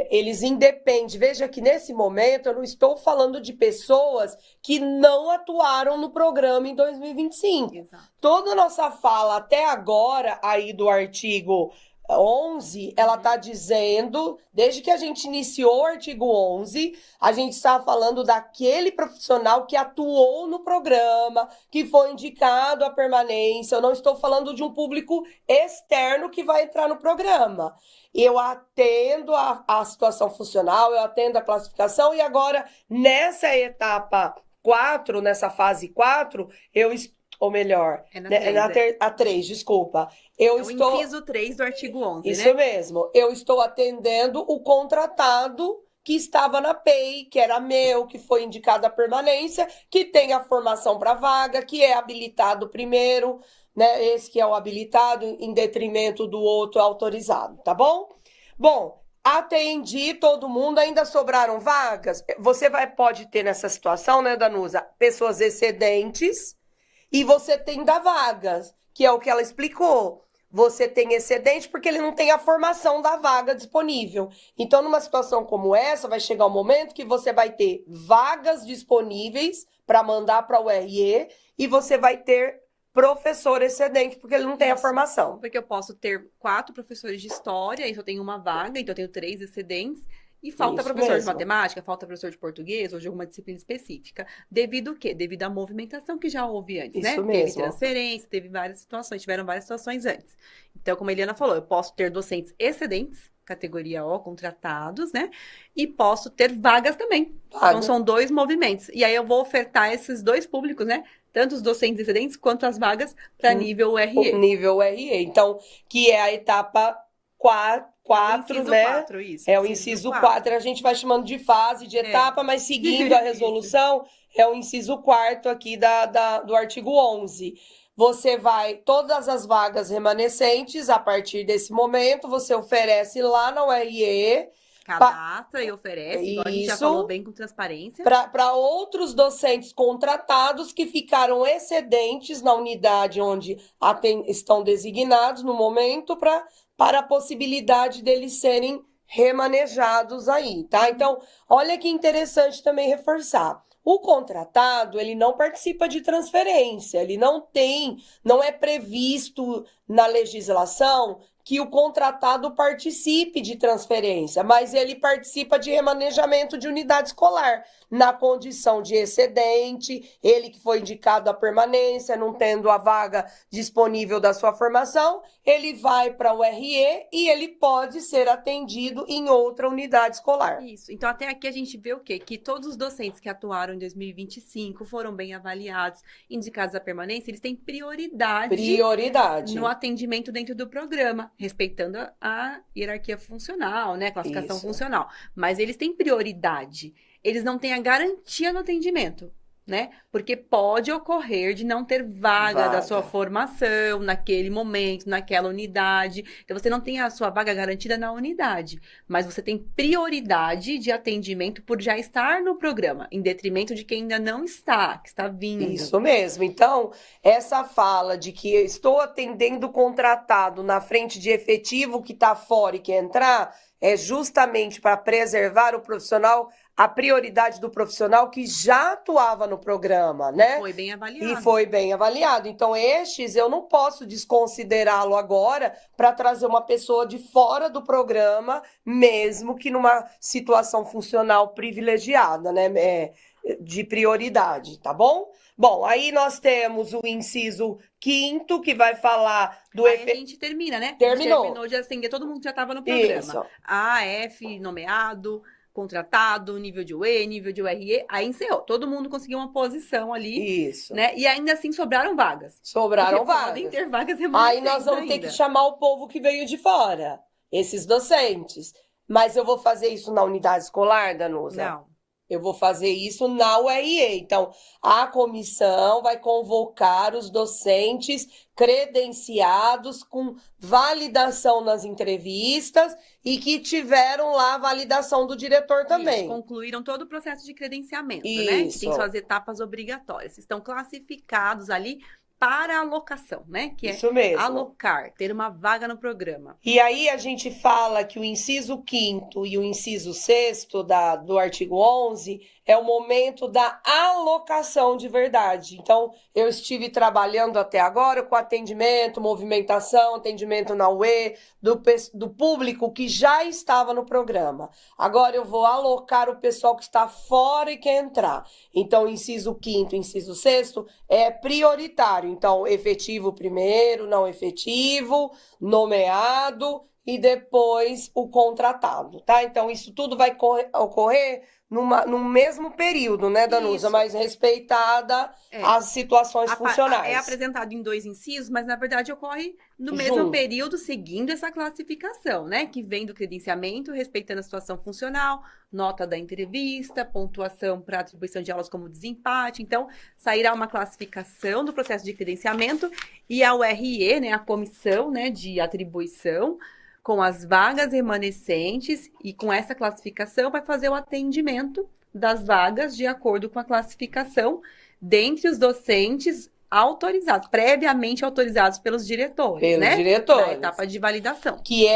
eles independem. Veja que nesse momento eu não estou falando de pessoas que não atuaram no programa em 2025. Exato. Toda a nossa fala até agora aí do artigo 11, ela está dizendo, desde que a gente iniciou o artigo 11, a gente está falando daquele profissional que atuou no programa, que foi indicado a permanência. Eu não estou falando de um público externo que vai entrar no programa. Eu atendo a situação funcional, eu atendo a classificação, e agora, nessa etapa 4, nessa fase 4, ou melhor, a 3, desculpa. O inciso 3 do artigo 11, Isso, né? mesmo. Eu estou atendendo o contratado que estava na PEI, que era meu, que foi indicado a permanência, que tem a formação para vaga, que é habilitado primeiro, né? Esse que é o habilitado em detrimento do outro autorizado, tá bom? Bom, atendi todo mundo, ainda sobraram vagas? Você pode ter nessa situação, né, Danusa, pessoas excedentes, e você tem da vagas, que é o que ela explicou. Você tem excedente porque ele não tem a formação da vaga disponível. Então, numa situação como essa, vai chegar um momento que você vai ter vagas disponíveis para mandar para o RE e você vai ter professor excedente, porque ele não tem a formação. Porque eu posso ter 4 professores de história, e eu tenho uma vaga, então eu tenho 3 excedentes. E falta professor de matemática, falta professor de português ou de alguma disciplina específica. Devido ao quê? Devido à movimentação que já houve antes, né? Teve transferência, teve várias situações, tiveram várias situações antes. Então, como a Eliana falou, eu posso ter docentes excedentes, categoria O, contratados, né? E posso ter vagas também. Então, são 2 movimentos. E aí eu vou ofertar esses 2 públicos, né? Tanto os docentes excedentes quanto as vagas para nível RE. Nível RE. Então, que é a etapa 4, né? 4, isso, é o inciso 4. A gente vai chamando de fase, de etapa, mas seguindo a resolução, é o inciso 4 aqui do artigo 11. Você todas as vagas remanescentes, a partir desse momento, você oferece lá na URE. Cadastra e oferece, igual a gente já falou bem com transparência. Para outros docentes contratados que ficaram excedentes na unidade onde estão designados no momento para a possibilidade deles serem remanejados aí, tá? Então, olha que interessante também reforçar. O contratado, ele não participa de transferência, ele não é previsto na legislação que o contratado participe de transferência, mas ele participa de remanejamento de unidade escolar, na condição de excedente, ele que foi indicado a permanência, não tendo a vaga disponível da sua formação, ele vai para o RE e ele pode ser atendido em outra unidade escolar. Isso. Então, até aqui a gente vê o quê? Que todos os docentes que atuaram em 2025 foram bem avaliados, indicados a permanência, eles têm prioridade no atendimento dentro do programa, respeitando a hierarquia funcional, né? Classificação funcional. Mas eles têm prioridade. Eles não têm a garantia no atendimento, né? Porque pode ocorrer de não ter vaga da sua formação naquele momento, naquela unidade. Então, você não tem a sua vaga garantida na unidade, mas você tem prioridade de atendimento por já estar no programa, em detrimento de quem ainda não está, que está vindo. Isso mesmo. Então, essa fala de que eu estou atendendo o contratado na frente de efetivo que está fora e quer entrar, é justamente para preservar o profissional, a prioridade do profissional que já atuava no programa, né? Foi bem avaliado. E foi bem avaliado. Então, estes eu não posso desconsiderá-lo agora para trazer uma pessoa de fora do programa, mesmo que numa situação funcional privilegiada, né? De prioridade, tá bom? Bom, aí nós temos o inciso 5º, que vai falar do efeito. Aí a gente termina, né? Terminou de atender todo mundo que já estava no programa. Isso. A, F, nomeado, contratado, nível de UE, nível de URE, aí encerrou. Todo mundo conseguiu uma posição ali. Isso. Né? E ainda assim sobraram vagas. Sobraram vagas. Podem ter vagas remanescentes. Aí nós vamos ter que chamar o povo que veio de fora, esses docentes. Mas eu vou fazer isso na unidade escolar, Danusa? Não. Eu vou fazer isso na URE. Então, a comissão vai convocar os docentes credenciados com validação nas entrevistas e que tiveram lá a validação do diretor também. Isso, concluíram todo o processo de credenciamento, Isso. né? Que tem suas etapas obrigatórias. Estão classificados ali para alocação, né? Que é Isso mesmo. alocar, ter uma vaga no programa. E aí a gente fala que o inciso 5º e o inciso 6º do artigo 11 é o momento da alocação de verdade. Então, eu estive trabalhando até agora com atendimento, movimentação, atendimento na UE, do público que já estava no programa. Agora eu vou alocar o pessoal que está fora e quer entrar. Então, inciso 5º, inciso 6º é prioritário. Então, efetivo primeiro, não efetivo, nomeado e depois o contratado, tá? Então, isso tudo vai ocorrer num mesmo período, né, Danusa? Isso. Mas respeitada as situações funcionais. É apresentado em 2 incisos, mas na verdade ocorre no mesmo período, seguindo essa classificação, né? Que vem do credenciamento, respeitando a situação funcional, nota da entrevista, pontuação para atribuição de aulas como desempate. Então, sairá uma classificação do processo de credenciamento e a URE, né, a comissão, né, de atribuição, com as vagas remanescentes e com essa classificação vai fazer o atendimento das vagas de acordo com a classificação dentre os docentes autorizados, previamente autorizados pelos diretores, Pelos né? diretores. Na etapa de validação. Que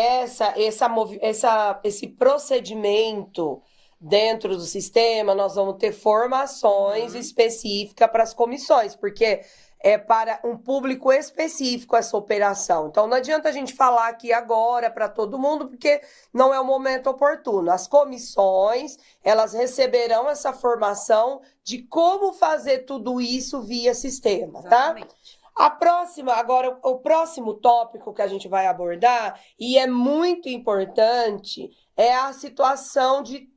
esse procedimento dentro do sistema, nós vamos ter formações específicas para as comissões, porque é para um público específico essa operação. Então, não adianta a gente falar aqui agora para todo mundo, porque não é o momento oportuno. As comissões, elas receberão essa formação de como fazer tudo isso via sistema, Exatamente. tá? Agora, o próximo tópico que a gente vai abordar, e é muito importante, é a situação de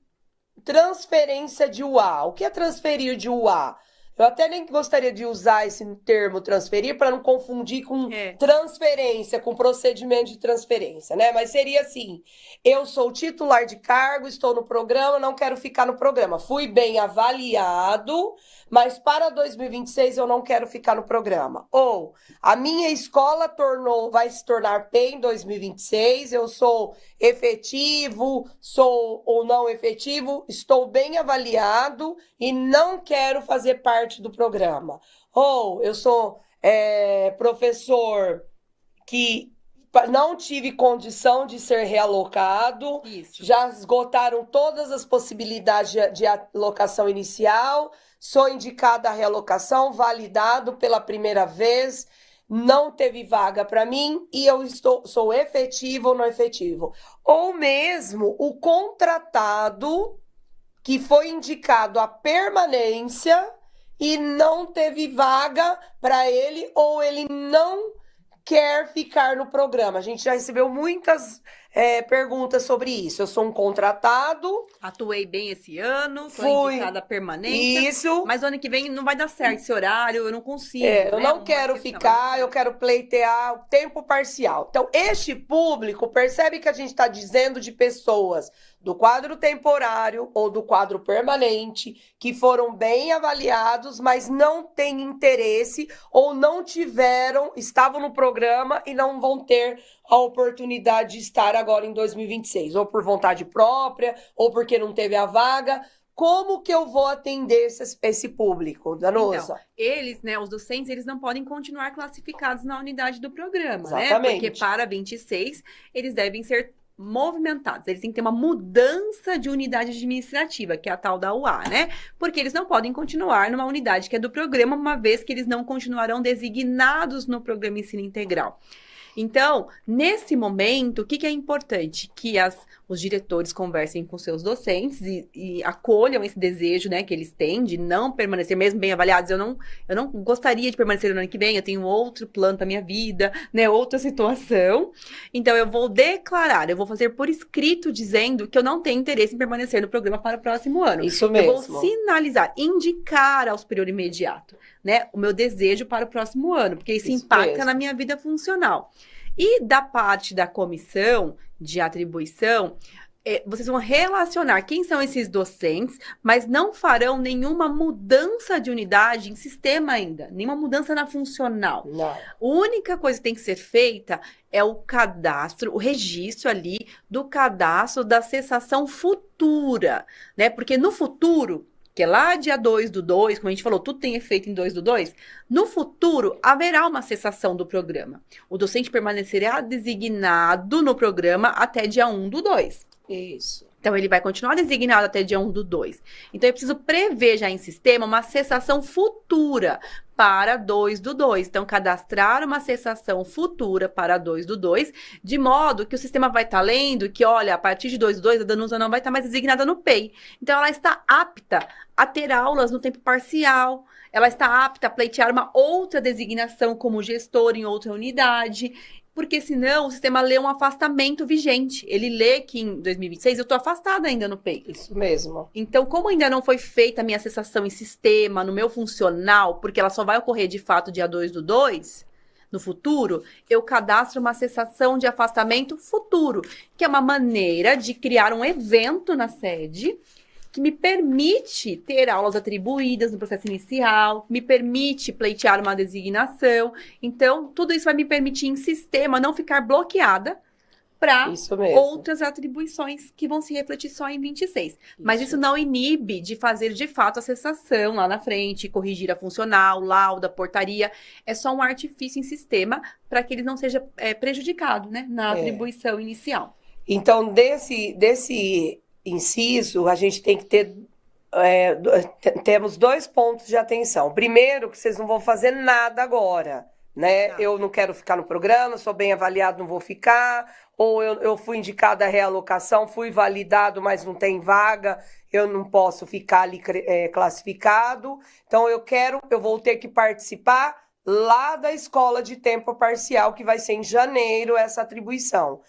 transferência de UA. O que é transferir de UA? Eu até nem gostaria de usar esse termo transferir para não confundir com transferência, com procedimento de transferência, né? Mas seria assim, eu sou titular de cargo, estou no programa, não quero ficar no programa. Fui bem avaliado, mas para 2026 eu não quero ficar no programa. Ou a minha escola vai se tornar P em 2026, eu sou efetivo, sou ou não efetivo, estou bem avaliado e não quero fazer parte do programa. Ou eu sou professor que não tive condição de ser realocado, já esgotaram todas as possibilidades de alocação inicial, sou indicada a realocação, validado pela primeira vez, não teve vaga para mim e eu sou efetivo ou não efetivo. Ou mesmo o contratado que foi indicado a permanência e não teve vaga para ele ou ele não quer ficar no programa. A gente já recebeu muitas perguntas sobre isso. Eu sou um contratado. Atuei bem esse ano, fui indicada a permanência. Isso. Mas o ano que vem não vai dar certo esse horário, eu não consigo. Eu não quero ficar, eu quero pleitear o tempo parcial. Então, este público, percebe que a gente está dizendo de pessoas do quadro temporário ou do quadro permanente, que foram bem avaliados, mas não têm interesse ou não estavam no programa e não vão ter a oportunidade de estar agora em 2026, ou por vontade própria, ou porque não teve a vaga. Como que eu vou atender esse público, Danusa? Então, eles, né, os docentes, eles não podem continuar classificados na unidade do programa, Exatamente. né? Porque para 26, eles devem ser movimentados, eles têm que ter uma mudança de unidade administrativa, que é a tal da UA, né? Porque eles não podem continuar numa unidade que é do programa, uma vez que eles não continuarão designados no programa Ensino Integral. Então, nesse momento, o que é importante? Que os diretores conversem com seus docentes e acolham esse desejo, né, que eles têm de não permanecer, mesmo bem avaliados. Eu não gostaria de permanecer no ano que vem, eu tenho outro plano para minha vida, né, outra situação. Então, eu vou declarar, eu vou fazer por escrito dizendo que eu não tenho interesse em permanecer no programa para o próximo ano. Isso mesmo. Eu vou sinalizar, indicar ao superior imediato, né, o meu desejo para o próximo ano, porque isso impacta mesmo na minha vida funcional. E da parte da comissão de atribuição, vocês vão relacionar quem são esses docentes, mas não farão nenhuma mudança de unidade em sistema ainda, nenhuma mudança na funcional. Não. A única coisa que tem que ser feita é o cadastro, o registro ali do cadastro da cessação futura, né? Porque no futuro, que é lá dia 2/2, como a gente falou, tudo tem efeito em 2/2, no futuro haverá uma cessação do programa. O docente permanecerá designado no programa até dia 1/2. Isso. Então, ele vai continuar designado até dia 1/2. Então, eu preciso prever já em sistema uma cessação futura para 2/2. Então, cadastrar uma cessação futura para 2/2, de modo que o sistema vai estar lendo que, olha, a partir de 2/2, a Danusa não vai estar mais designada no PEI. Então, ela está apta a ter aulas no tempo parcial, ela está apta a pleitear uma outra designação como gestor em outra unidade, porque senão o sistema lê um afastamento vigente. Ele lê que em 2026 eu estou afastada ainda no PEI. Isso mesmo. Então, como ainda não foi feita a minha cessação em sistema, no meu funcional, porque ela só vai ocorrer de fato dia 2/2, no futuro, eu cadastro uma cessação de afastamento futuro, que é uma maneira de criar um evento na sede que me permite ter aulas atribuídas no processo inicial, me permite pleitear uma designação. Então, tudo isso vai me permitir em sistema não ficar bloqueada para outras atribuições que vão se refletir só em 26. Mas isso não inibe de fazer, de fato, a cessação lá na frente, corrigir a funcional, lauda, portaria. É só um artifício em sistema para que ele não seja prejudicado, né, na atribuição inicial. Então, desse inciso, a gente tem que ter... temos 2 pontos de atenção. Primeiro, que vocês não vão fazer nada agora, né? Eu não quero ficar no programa, sou bem avaliado, não vou ficar. Ou eu fui indicada a realocação, fui validado, mas não tem vaga, eu não posso ficar ali classificado. Então, eu vou ter que participar lá da escola de tempo parcial, que vai ser em janeiro, essa atribuição.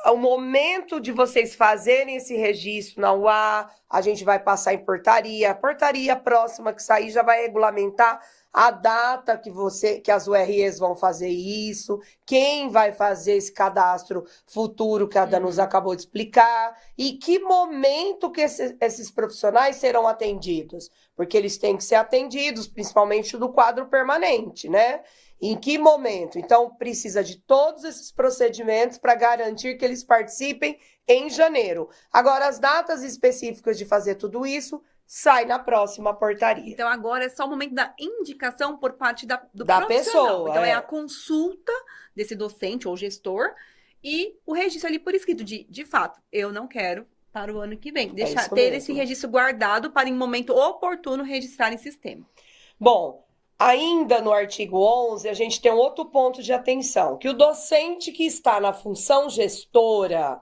O momento de vocês fazerem esse registro na UA, a gente vai passar em portaria. A portaria próxima que sair já vai regulamentar a data que as UREs vão fazer isso, quem vai fazer esse cadastro futuro que a Danusa acabou de explicar, e que momento que esses profissionais serão atendidos. Porque eles têm que ser atendidos, principalmente do quadro permanente, né? Em que momento? Então, precisa de todos esses procedimentos para garantir que eles participem em janeiro. Agora, as datas específicas de fazer tudo isso sai na próxima portaria. Então, agora é só o momento da indicação por parte da profissional. Pessoa. Então, é a consulta desse docente ou gestor e o registro ali por escrito de fato, eu não quero para o ano que vem. Ter esse registro guardado para, em momento oportuno, registrar em sistema. Bom, ainda no artigo 11, a gente tem um outro ponto de atenção, que o docente que está na função gestora,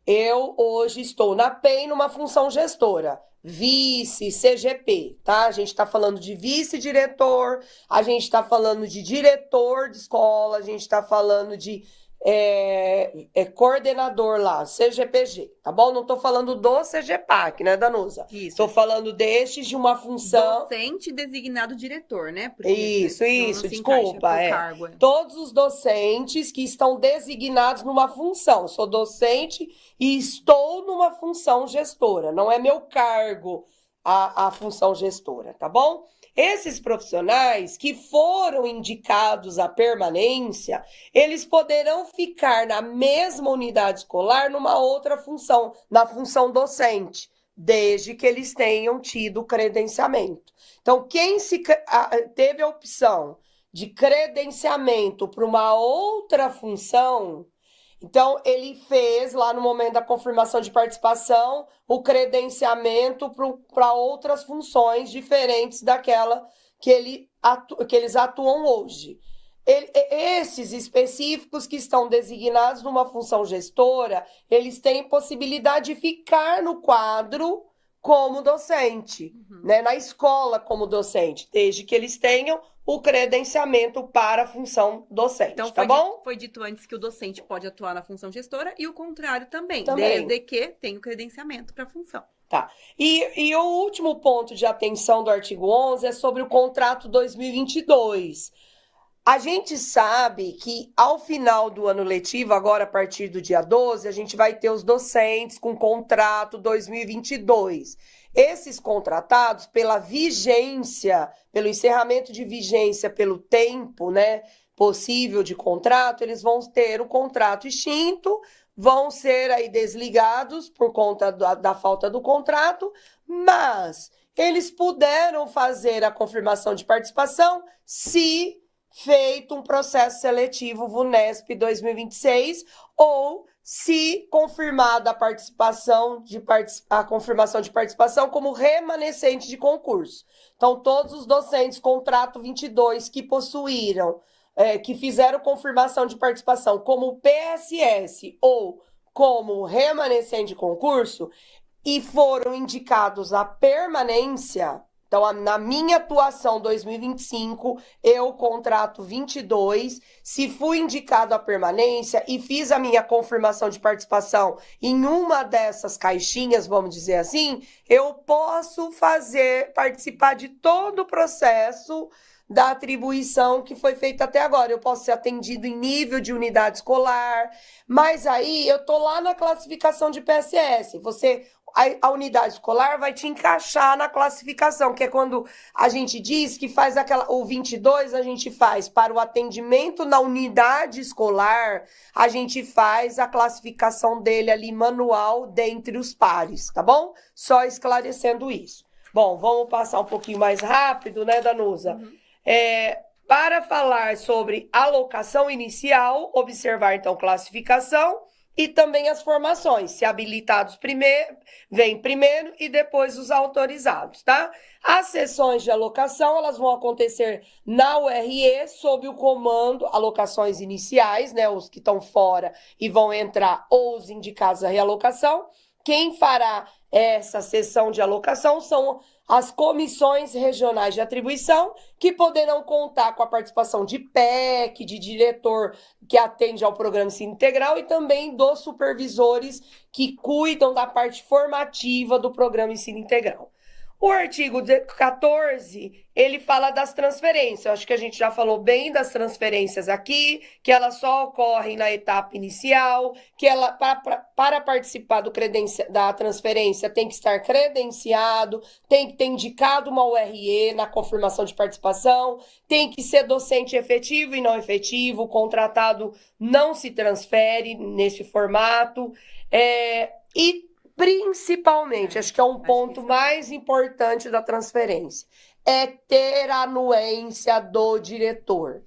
eu hoje estou na PEI numa função gestora, vice, CGP, tá? A gente está falando de vice-diretor, a gente está falando de diretor de escola, a gente está falando de coordenador lá, CGPG, tá bom? Não tô falando do CGPAC, né, Danusa? Isso. Tô falando destes de uma função... Docente designado diretor, né? Porque isso, desculpa. Cargo, Todos os docentes que estão designados numa função. Sou docente e estou numa função gestora. Não é meu cargo a função gestora, tá bom? Esses profissionais que foram indicados à permanência, eles poderão ficar na mesma unidade escolar numa outra função, na função docente, desde que eles tenham tido credenciamento. Então, quem teve a opção de credenciamento para uma outra função, então ele fez lá no momento da confirmação de participação o credenciamento para outras funções diferentes daquela que eles atuam hoje. Esses específicos que estão designados numa função gestora, eles têm possibilidade de ficar no quadro como docente, né? Na escola como docente, desde que eles tenham o credenciamento para a função docente, então, tá bom? Foi dito antes que o docente pode atuar na função gestora e o contrário também. Desde que tenha o credenciamento para a função. Tá. E o último ponto de atenção do artigo 11 é sobre o contrato 2022. A gente sabe que ao final do ano letivo, agora a partir do dia 12, a gente vai ter os docentes com contrato 2022. Esses contratados, pela vigência, pelo encerramento de vigência, pelo tempo, né, possível de contrato, eles vão ter o contrato extinto, vão ser aí desligados por conta da falta do contrato, mas eles puderam fazer a confirmação de participação se feito um processo seletivo VUNESP 2026 ou se confirmada a confirmação de participação como remanescente de concurso. Então, todos os docentes contrato 22 que possuíram, que fizeram confirmação de participação como PSS ou como remanescente de concurso e foram indicados à permanência. Então, na minha atuação 2025, eu contrato 22, se fui indicado à permanência e fiz a minha confirmação de participação em uma dessas caixinhas, vamos dizer assim, eu posso participar de todo o processo da atribuição que foi feita até agora. Eu posso ser atendido em nível de unidade escolar, mas aí eu tô lá na classificação de PSS. A unidade escolar vai te encaixar na classificação, que é quando a gente diz que faz o 22, a gente faz para o atendimento na unidade escolar, a gente faz a classificação dele ali manual dentre os pares, tá bom? Só esclarecendo isso. Bom, vamos passar um pouquinho mais rápido, né, Danusa? Uhum. Para falar sobre alocação inicial, observar então classificação e também as formações, se habilitados vem primeiro e depois os autorizados, tá? As sessões de alocação, elas vão acontecer na URE sob o comando, alocações iniciais, né, os que estão fora e vão entrar ou os indicados à realocação. Quem fará essa sessão de alocação são as comissões regionais de atribuição, que poderão contar com a participação de PEC, de diretor que atende ao programa ensino integral e também dos supervisores que cuidam da parte formativa do programa ensino integral. O artigo 14, ele fala das transferências. Eu acho que a gente já falou bem das transferências aqui, que elas só ocorrem na etapa inicial, que ela, para participar da transferência tem que estar credenciado, tem que ter indicado uma URE na confirmação de participação, tem que ser docente efetivo e não efetivo, o contratado não se transfere nesse formato, e principalmente, acho que é um ponto mais importante da transferência, é ter a anuência do diretor,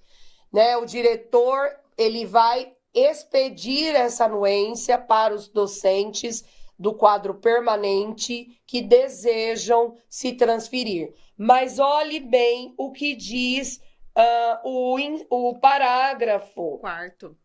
né? O diretor, ele vai expedir essa anuência para os docentes do quadro permanente que desejam se transferir. Mas olhe bem o que diz o parágrafo 4º.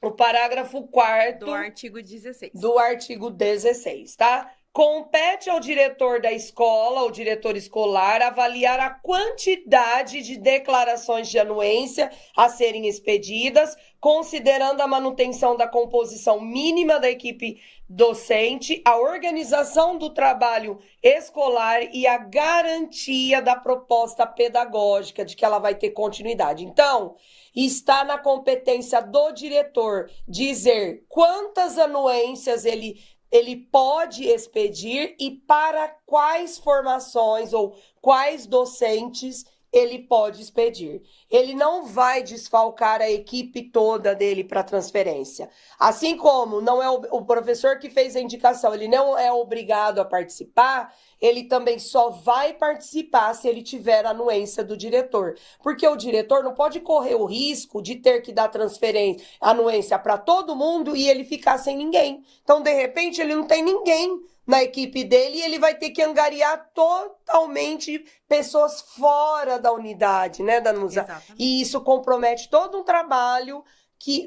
O parágrafo 4º do artigo 16. Do artigo 16, tá? Compete ao diretor da escola, ou diretor escolar, avaliar a quantidade de declarações de anuência a serem expedidas, considerando a manutenção da composição mínima da equipe docente, a organização do trabalho escolar e a garantia da proposta pedagógica, de que ela vai ter continuidade. Então, está na competência do diretor dizer quantas anuências ele pode expedir e para quais formações ou quais docentes ele pode expedir. Ele não vai desfalcar a equipe toda dele para transferência. Assim como não é o professor que fez a indicação, ele não é obrigado a participar, ele também só vai participar se ele tiver a anuência do diretor. Porque o diretor não pode correr o risco de ter que dar anuência para todo mundo e ele ficar sem ninguém. Então, de repente, ele não tem ninguém na equipe dele e ele vai ter que angariar totalmente pessoas fora da unidade, né, Danusa? Exatamente. E isso compromete todo um trabalho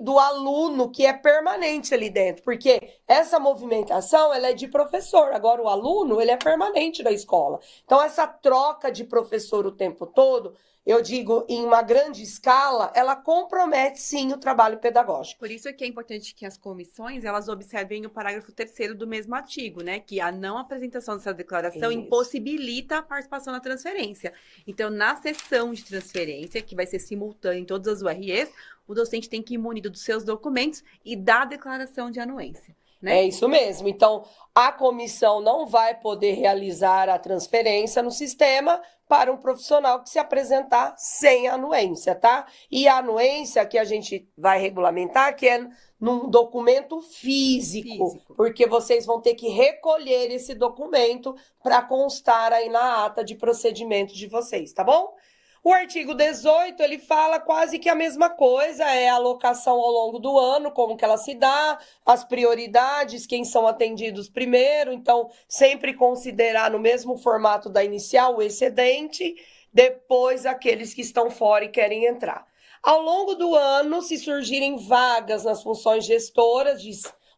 do aluno que é permanente ali dentro, porque essa movimentação ela é de professor, agora o aluno ele é permanente da escola. Então essa troca de professor o tempo todo, eu digo, em uma grande escala, ela compromete sim o trabalho pedagógico. Por isso é que é importante que as comissões, elas observem o parágrafo 3º do mesmo artigo, né? Que a não apresentação dessa declaração impossibilita a participação na transferência. Então, na sessão de transferência, que vai ser simultânea em todas as UREs, o docente tem que ir munido dos seus documentos e da declaração de anuência. Né? É isso mesmo. Então, a comissão não vai poder realizar a transferência no sistema para um profissional que se apresentar sem anuência, tá? E a anuência que a gente vai regulamentar, que é num documento físico, porque vocês vão ter que recolher esse documento para constar aí na ata de procedimento de vocês, tá bom? O artigo 18, ele fala quase que a mesma coisa, é a alocação ao longo do ano, como que ela se dá, as prioridades, quem são atendidos primeiro, então sempre considerar no mesmo formato da inicial o excedente, depois aqueles que estão fora e querem entrar. Ao longo do ano, se surgirem vagas nas funções gestoras,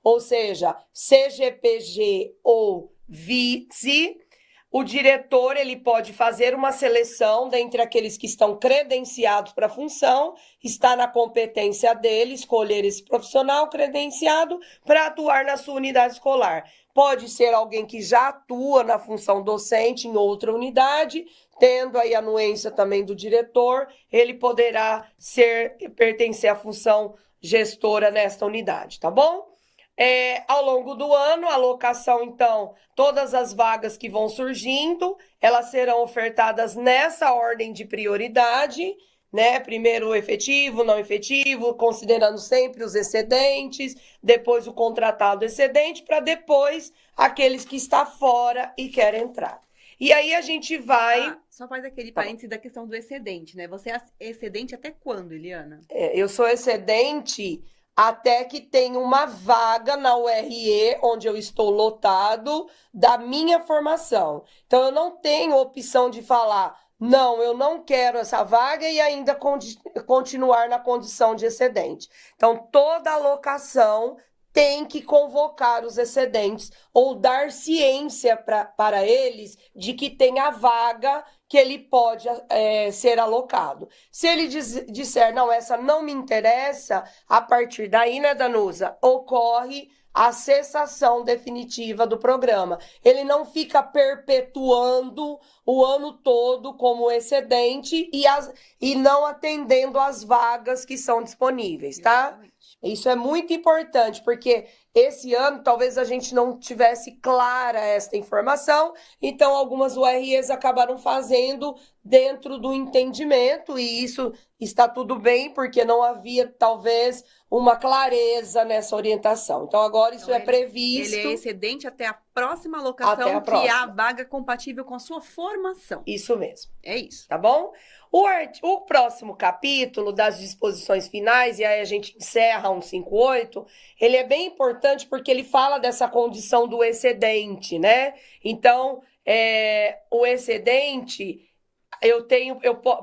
ou seja, CGPG ou vice, o diretor ele pode fazer uma seleção dentre aqueles que estão credenciados para a função, está na competência dele escolher esse profissional credenciado para atuar na sua unidade escolar. Pode ser alguém que já atua na função docente em outra unidade, tendo aí a anuência também do diretor, ele poderá pertencer à função gestora nesta unidade, tá bom? Ao longo do ano, a alocação, então, todas as vagas que vão surgindo, elas serão ofertadas nessa ordem de prioridade, né? Primeiro o efetivo, não efetivo, considerando sempre os excedentes, depois o contratado excedente, para depois aqueles que estão fora e querem entrar. E aí a gente vai... só faz aquele parêntese da questão do excedente, né? Você é excedente até quando, Eliana? Eu sou excedente... até que tenha uma vaga na URE, onde eu estou lotado, da minha formação. Então, eu não tenho opção de falar, não, eu não quero essa vaga e ainda continuar na condição de excedente. Então, toda alocação tem que convocar os excedentes ou dar ciência para eles de que tem a vaga que ele pode ser alocado. Se ele disser, não, essa não me interessa, a partir daí, né, Danusa, ocorre a cessação definitiva do programa. Ele não fica perpetuando o ano todo como excedente e não atendendo às vagas que são disponíveis, tá? Exatamente. Isso é muito importante, porque esse ano talvez a gente não tivesse clara esta informação, então algumas UREs acabaram fazendo dentro do entendimento, e isso está tudo bem, porque não havia talvez uma clareza nessa orientação. Então agora isso é previsto. Ele é excedente até a próxima alocação, que é a vaga compatível com a sua formação. Isso mesmo. É isso. Tá bom? O próximo capítulo das disposições finais, e aí a gente encerra 158, ele é bem importante porque ele fala dessa condição do excedente, né? Então, o excedente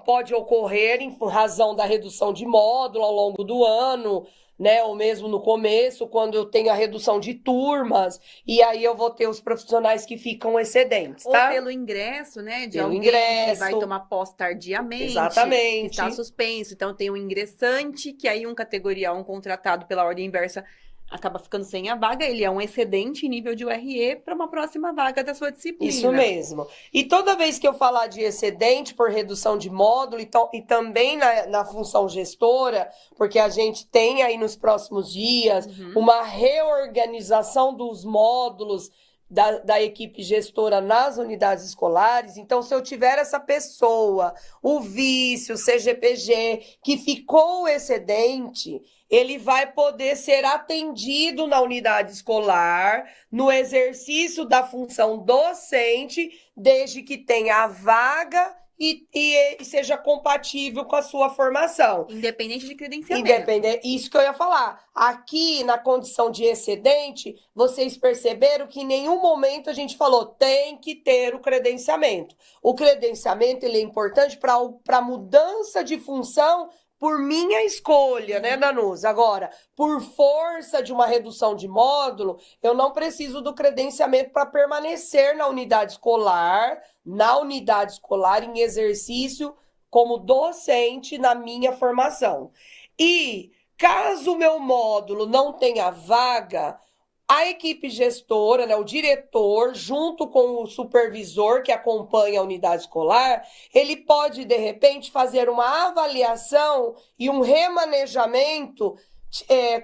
pode ocorrer em razão da redução de módulo ao longo do ano, né? Ou mesmo no começo, quando eu tenho a redução de turmas, e aí eu vou ter os profissionais que ficam excedentes, tá? Ou pelo ingresso, né? De alguém que vai tomar posse tardiamente. Exatamente. Que está suspenso. Então, tem um ingressante, que aí categoria 1 contratado pela ordem inversa acaba ficando sem a vaga, ele é um excedente em nível de URE para uma próxima vaga da sua disciplina. Isso mesmo. E toda vez que eu falar de excedente por redução de módulo e também na função gestora, porque a gente tem aí nos próximos dias uma reorganização dos módulos da equipe gestora nas unidades escolares. Então, se eu tiver essa pessoa, o vice, o CGPG, que ficou excedente, ele vai poder ser atendido na unidade escolar, no exercício da função docente, desde que tenha a vaga e seja compatível com a sua formação. Independente de credenciamento. Isso que eu ia falar. Aqui, na condição de excedente, vocês perceberam que em nenhum momento a gente falou tem que ter o credenciamento. O credenciamento ele é importante para a mudança de função por minha escolha, né, Danusa? Agora, por força de uma redução de módulo, eu não preciso do credenciamento para permanecer na unidade escolar em exercício como docente na minha formação. E caso o meu módulo não tenha vaga, a equipe gestora, né, o diretor, junto com o supervisor que acompanha a unidade escolar, ele pode, de repente, fazer uma avaliação e um remanejamento,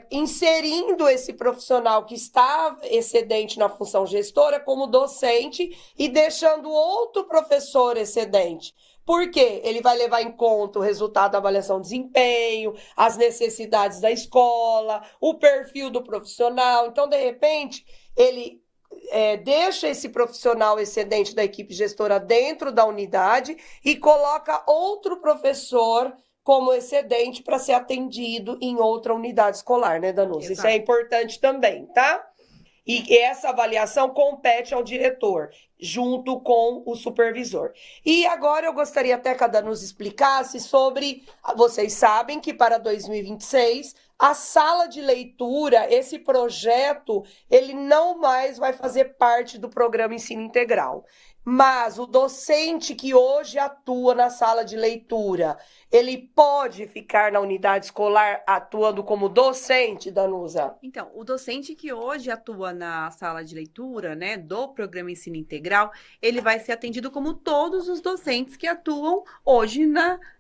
inserindo esse profissional que está excedente na função gestora como docente e deixando outro professor excedente. Por quê? Ele vai levar em conta o resultado da avaliação de desempenho, as necessidades da escola, o perfil do profissional. Então, de repente, ele deixa esse profissional excedente da equipe gestora dentro da unidade e coloca outro professor como excedente para ser atendido em outra unidade escolar, né, Danusa? Exato. Isso é importante também, tá? E essa avaliação compete ao diretor, junto com o supervisor. E agora eu gostaria até que a Danusa explicasse sobre... Vocês sabem que para 2026, a sala de leitura, esse projeto, ele não mais vai fazer parte do programa Ensino Integral. Mas o docente que hoje atua na sala de leitura, ele pode ficar na unidade escolar atuando como docente, Danusa? Então, o docente que hoje atua na sala de leitura, né, do programa Ensino Integral, ele vai ser atendido como todos os docentes que atuam hoje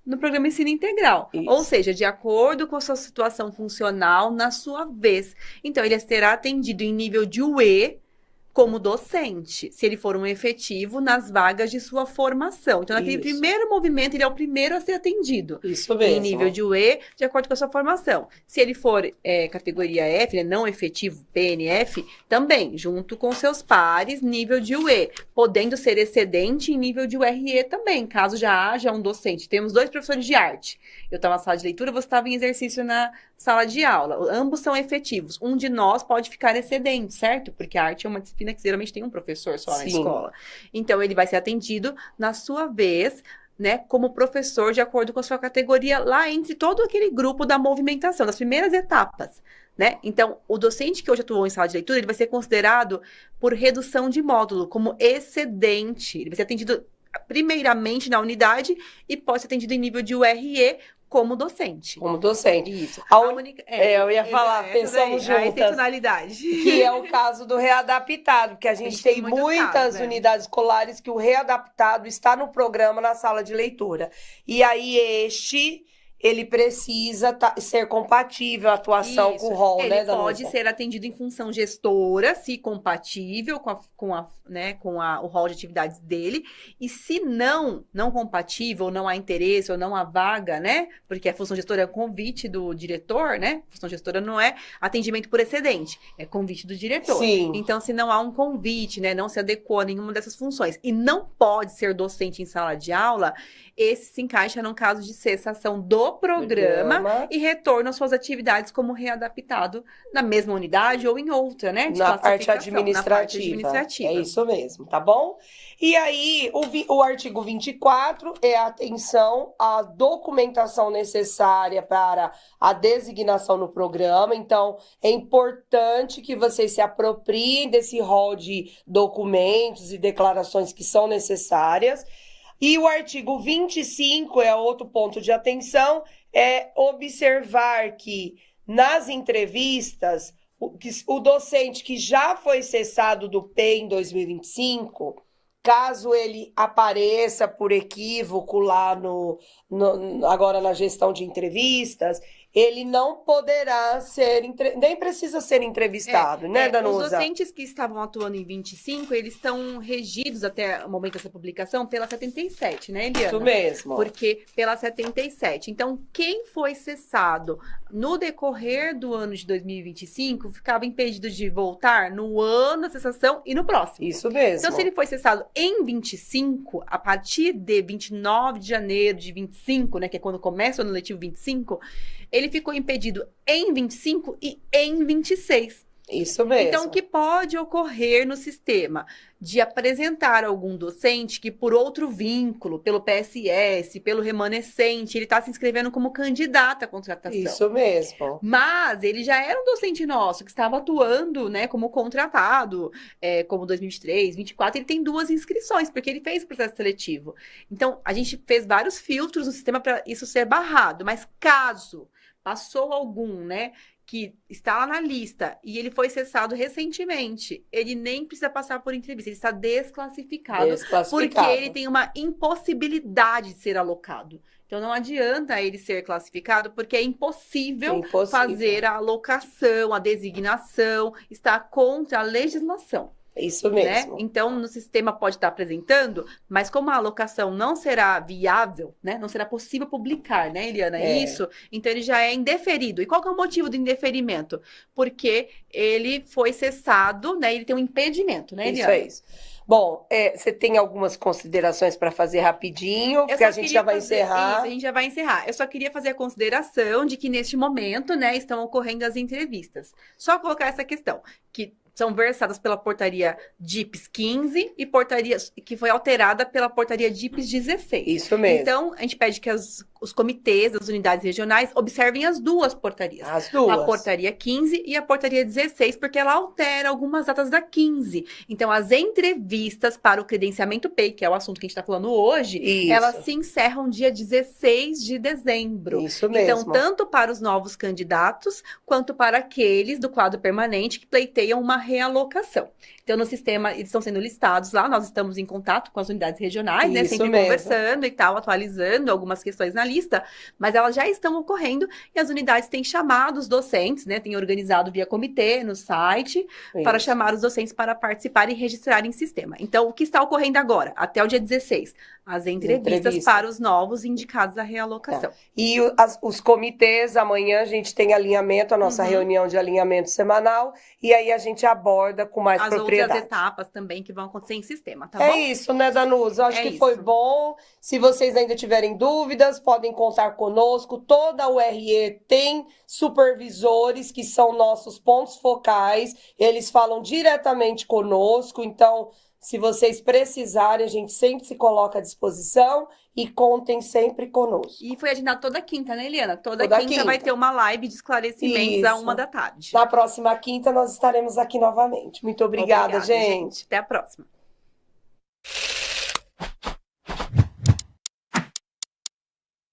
no programa Ensino Integral. Isso. Ou seja, de acordo com a sua situação funcional na sua vez. Então, ele será atendido em nível de UE, como docente, se ele for um efetivo nas vagas de sua formação. Então, naquele primeiro movimento, ele é o primeiro a ser atendido. Isso mesmo. Em nível de UE, de acordo com a sua formação. Se ele for categoria F, né, não efetivo, PNF, também, junto com seus pares, nível de UE, podendo ser excedente em nível de URE também, caso já haja um docente. Temos 2 professores de arte. Eu estava na sala de leitura, você estava em exercício na sala de aula. Ambos são efetivos. Um de nós pode ficar excedente, certo? Porque a arte é uma disciplina que geralmente tem um professor só na escola. Então, ele vai ser atendido na sua vez, né, como professor, de acordo com a sua categoria, lá entre todo aquele grupo da movimentação, das primeiras etapas, né? Então, o docente que hoje atuou em sala de leitura, ele vai ser considerado por redução de módulo, como excedente. Ele vai ser atendido primeiramente na unidade e pode ser atendido em nível de URE, como docente. Como docente. Isso. Eu ia falar, pensamos juntas. A excepcionalidade. Que é o caso do readaptado, porque a gente tem muitas unidades escolares que o readaptado está no programa na sala de leitura. E aí ele precisa ser compatível a atuação com o rol, né, Danusa? Ele pode ser atendido em função gestora, se compatível o rol de atividades dele, e se não compatível, não há interesse ou não há vaga, né, porque a função gestora é convite do diretor, né, a função gestora não é atendimento por excedente, é convite do diretor. Sim. Então, se não há um convite, né, não se adequou a nenhuma dessas funções, e não pode ser docente em sala de aula, esse se encaixa num caso de cessação do programa e retorno às suas atividades como readaptado na mesma unidade ou em outra, né? Na parte administrativa. É isso mesmo, tá bom? E aí, o artigo 24 é a atenção à documentação necessária para a designação no programa. Então, é importante que vocês se apropriem desse rol de documentos e declarações que são necessárias. E o artigo 25 é outro ponto de atenção, é observar que nas entrevistas, o docente que já foi cessado do P em 2025, caso ele apareça por equívoco lá agora na gestão de entrevistas, ele não poderá nem precisa ser entrevistado, né, Danusa? Os docentes que estavam atuando em 25, eles estão regidos até o momento dessa publicação pela 77, né, Eliana? Isso mesmo. Porque pela 77. Então, quem foi cessado no decorrer do ano de 2025 ficava impedido de voltar no ano da cessação e no próximo. Isso mesmo. Então, se ele foi cessado em 25, a partir de 29 de janeiro de 25, né, que é quando começa o ano letivo 25, ele ficou impedido em 25 e em 26. Isso mesmo. Então, o que pode ocorrer no sistema? De apresentar algum docente que, por outro vínculo, pelo PSS, pelo remanescente, ele está se inscrevendo como candidato à contratação. Isso mesmo. Mas ele já era um docente nosso, que estava atuando, né, como contratado, como 2023, 2024, ele tem 2 inscrições, porque ele fez o processo seletivo. Então, a gente fez vários filtros no sistema para isso ser barrado, mas caso passou algum, né, que está lá na lista e ele foi cessado recentemente, ele nem precisa passar por entrevista, ele está desclassificado. Porque ele tem uma impossibilidade de ser alocado. Então, não adianta ele ser classificado, porque é impossível fazer a alocação, a designação, está contra a legislação. Isso mesmo. Né? Então, no sistema pode estar apresentando, mas como a alocação não será viável, né? Não será possível publicar, né, Eliana? Isso. Então, ele já é indeferido. E qual que é o motivo do indeferimento? Porque ele foi cessado, né? Ele tem um impedimento, né, Eliana? Isso. Bom, você tem algumas considerações para fazer rapidinho, porque a gente já vai encerrar. Isso, a gente já vai encerrar. Eu só queria fazer a consideração de que, neste momento, né, estão ocorrendo as entrevistas. Só colocar essa questão, que são versadas pela portaria DIPS 15 e portaria que foi alterada pela portaria DIPS 16. Isso mesmo. Então, a gente pede que os comitês das unidades regionais observem as 2 portarias. As 2. A portaria 15 e a portaria 16, porque ela altera algumas datas da 15. Então, as entrevistas para o credenciamento PEI, que é o assunto que a gente está falando hoje, elas se encerram dia 16 de dezembro. Isso mesmo. Então, tanto para os novos candidatos, quanto para aqueles do quadro permanente que pleiteiam uma realocação. Então, no sistema, eles estão sendo listados lá, nós estamos em contato com as unidades regionais, né? Sempre conversando e tal, atualizando algumas questões na lista, mas elas já estão ocorrendo e as unidades têm chamado os docentes, né? Têm organizado via comitê no site para chamar os docentes para participar e registrar em sistema. Então, o que está ocorrendo agora, até o dia 16? As entrevistas para os novos indicados à realocação. E os comitês, amanhã a gente tem alinhamento, a nossa reunião de alinhamento semanal, e aí a gente aborda com mais propriedade. As outras etapas também que vão acontecer em sistema, tá bom? É isso, né, Danusa? Acho que foi bom. Se vocês ainda tiverem dúvidas, podem contar conosco. Toda a URE tem supervisores que são nossos pontos focais. Eles falam diretamente conosco, então, se vocês precisarem, a gente sempre se coloca à disposição e contem sempre conosco. E foi agendado toda quinta, né, Eliana? Toda quinta vai ter uma live de esclarecimentos à 13h. Na próxima quinta nós estaremos aqui novamente. Muito obrigada, gente. Até a próxima.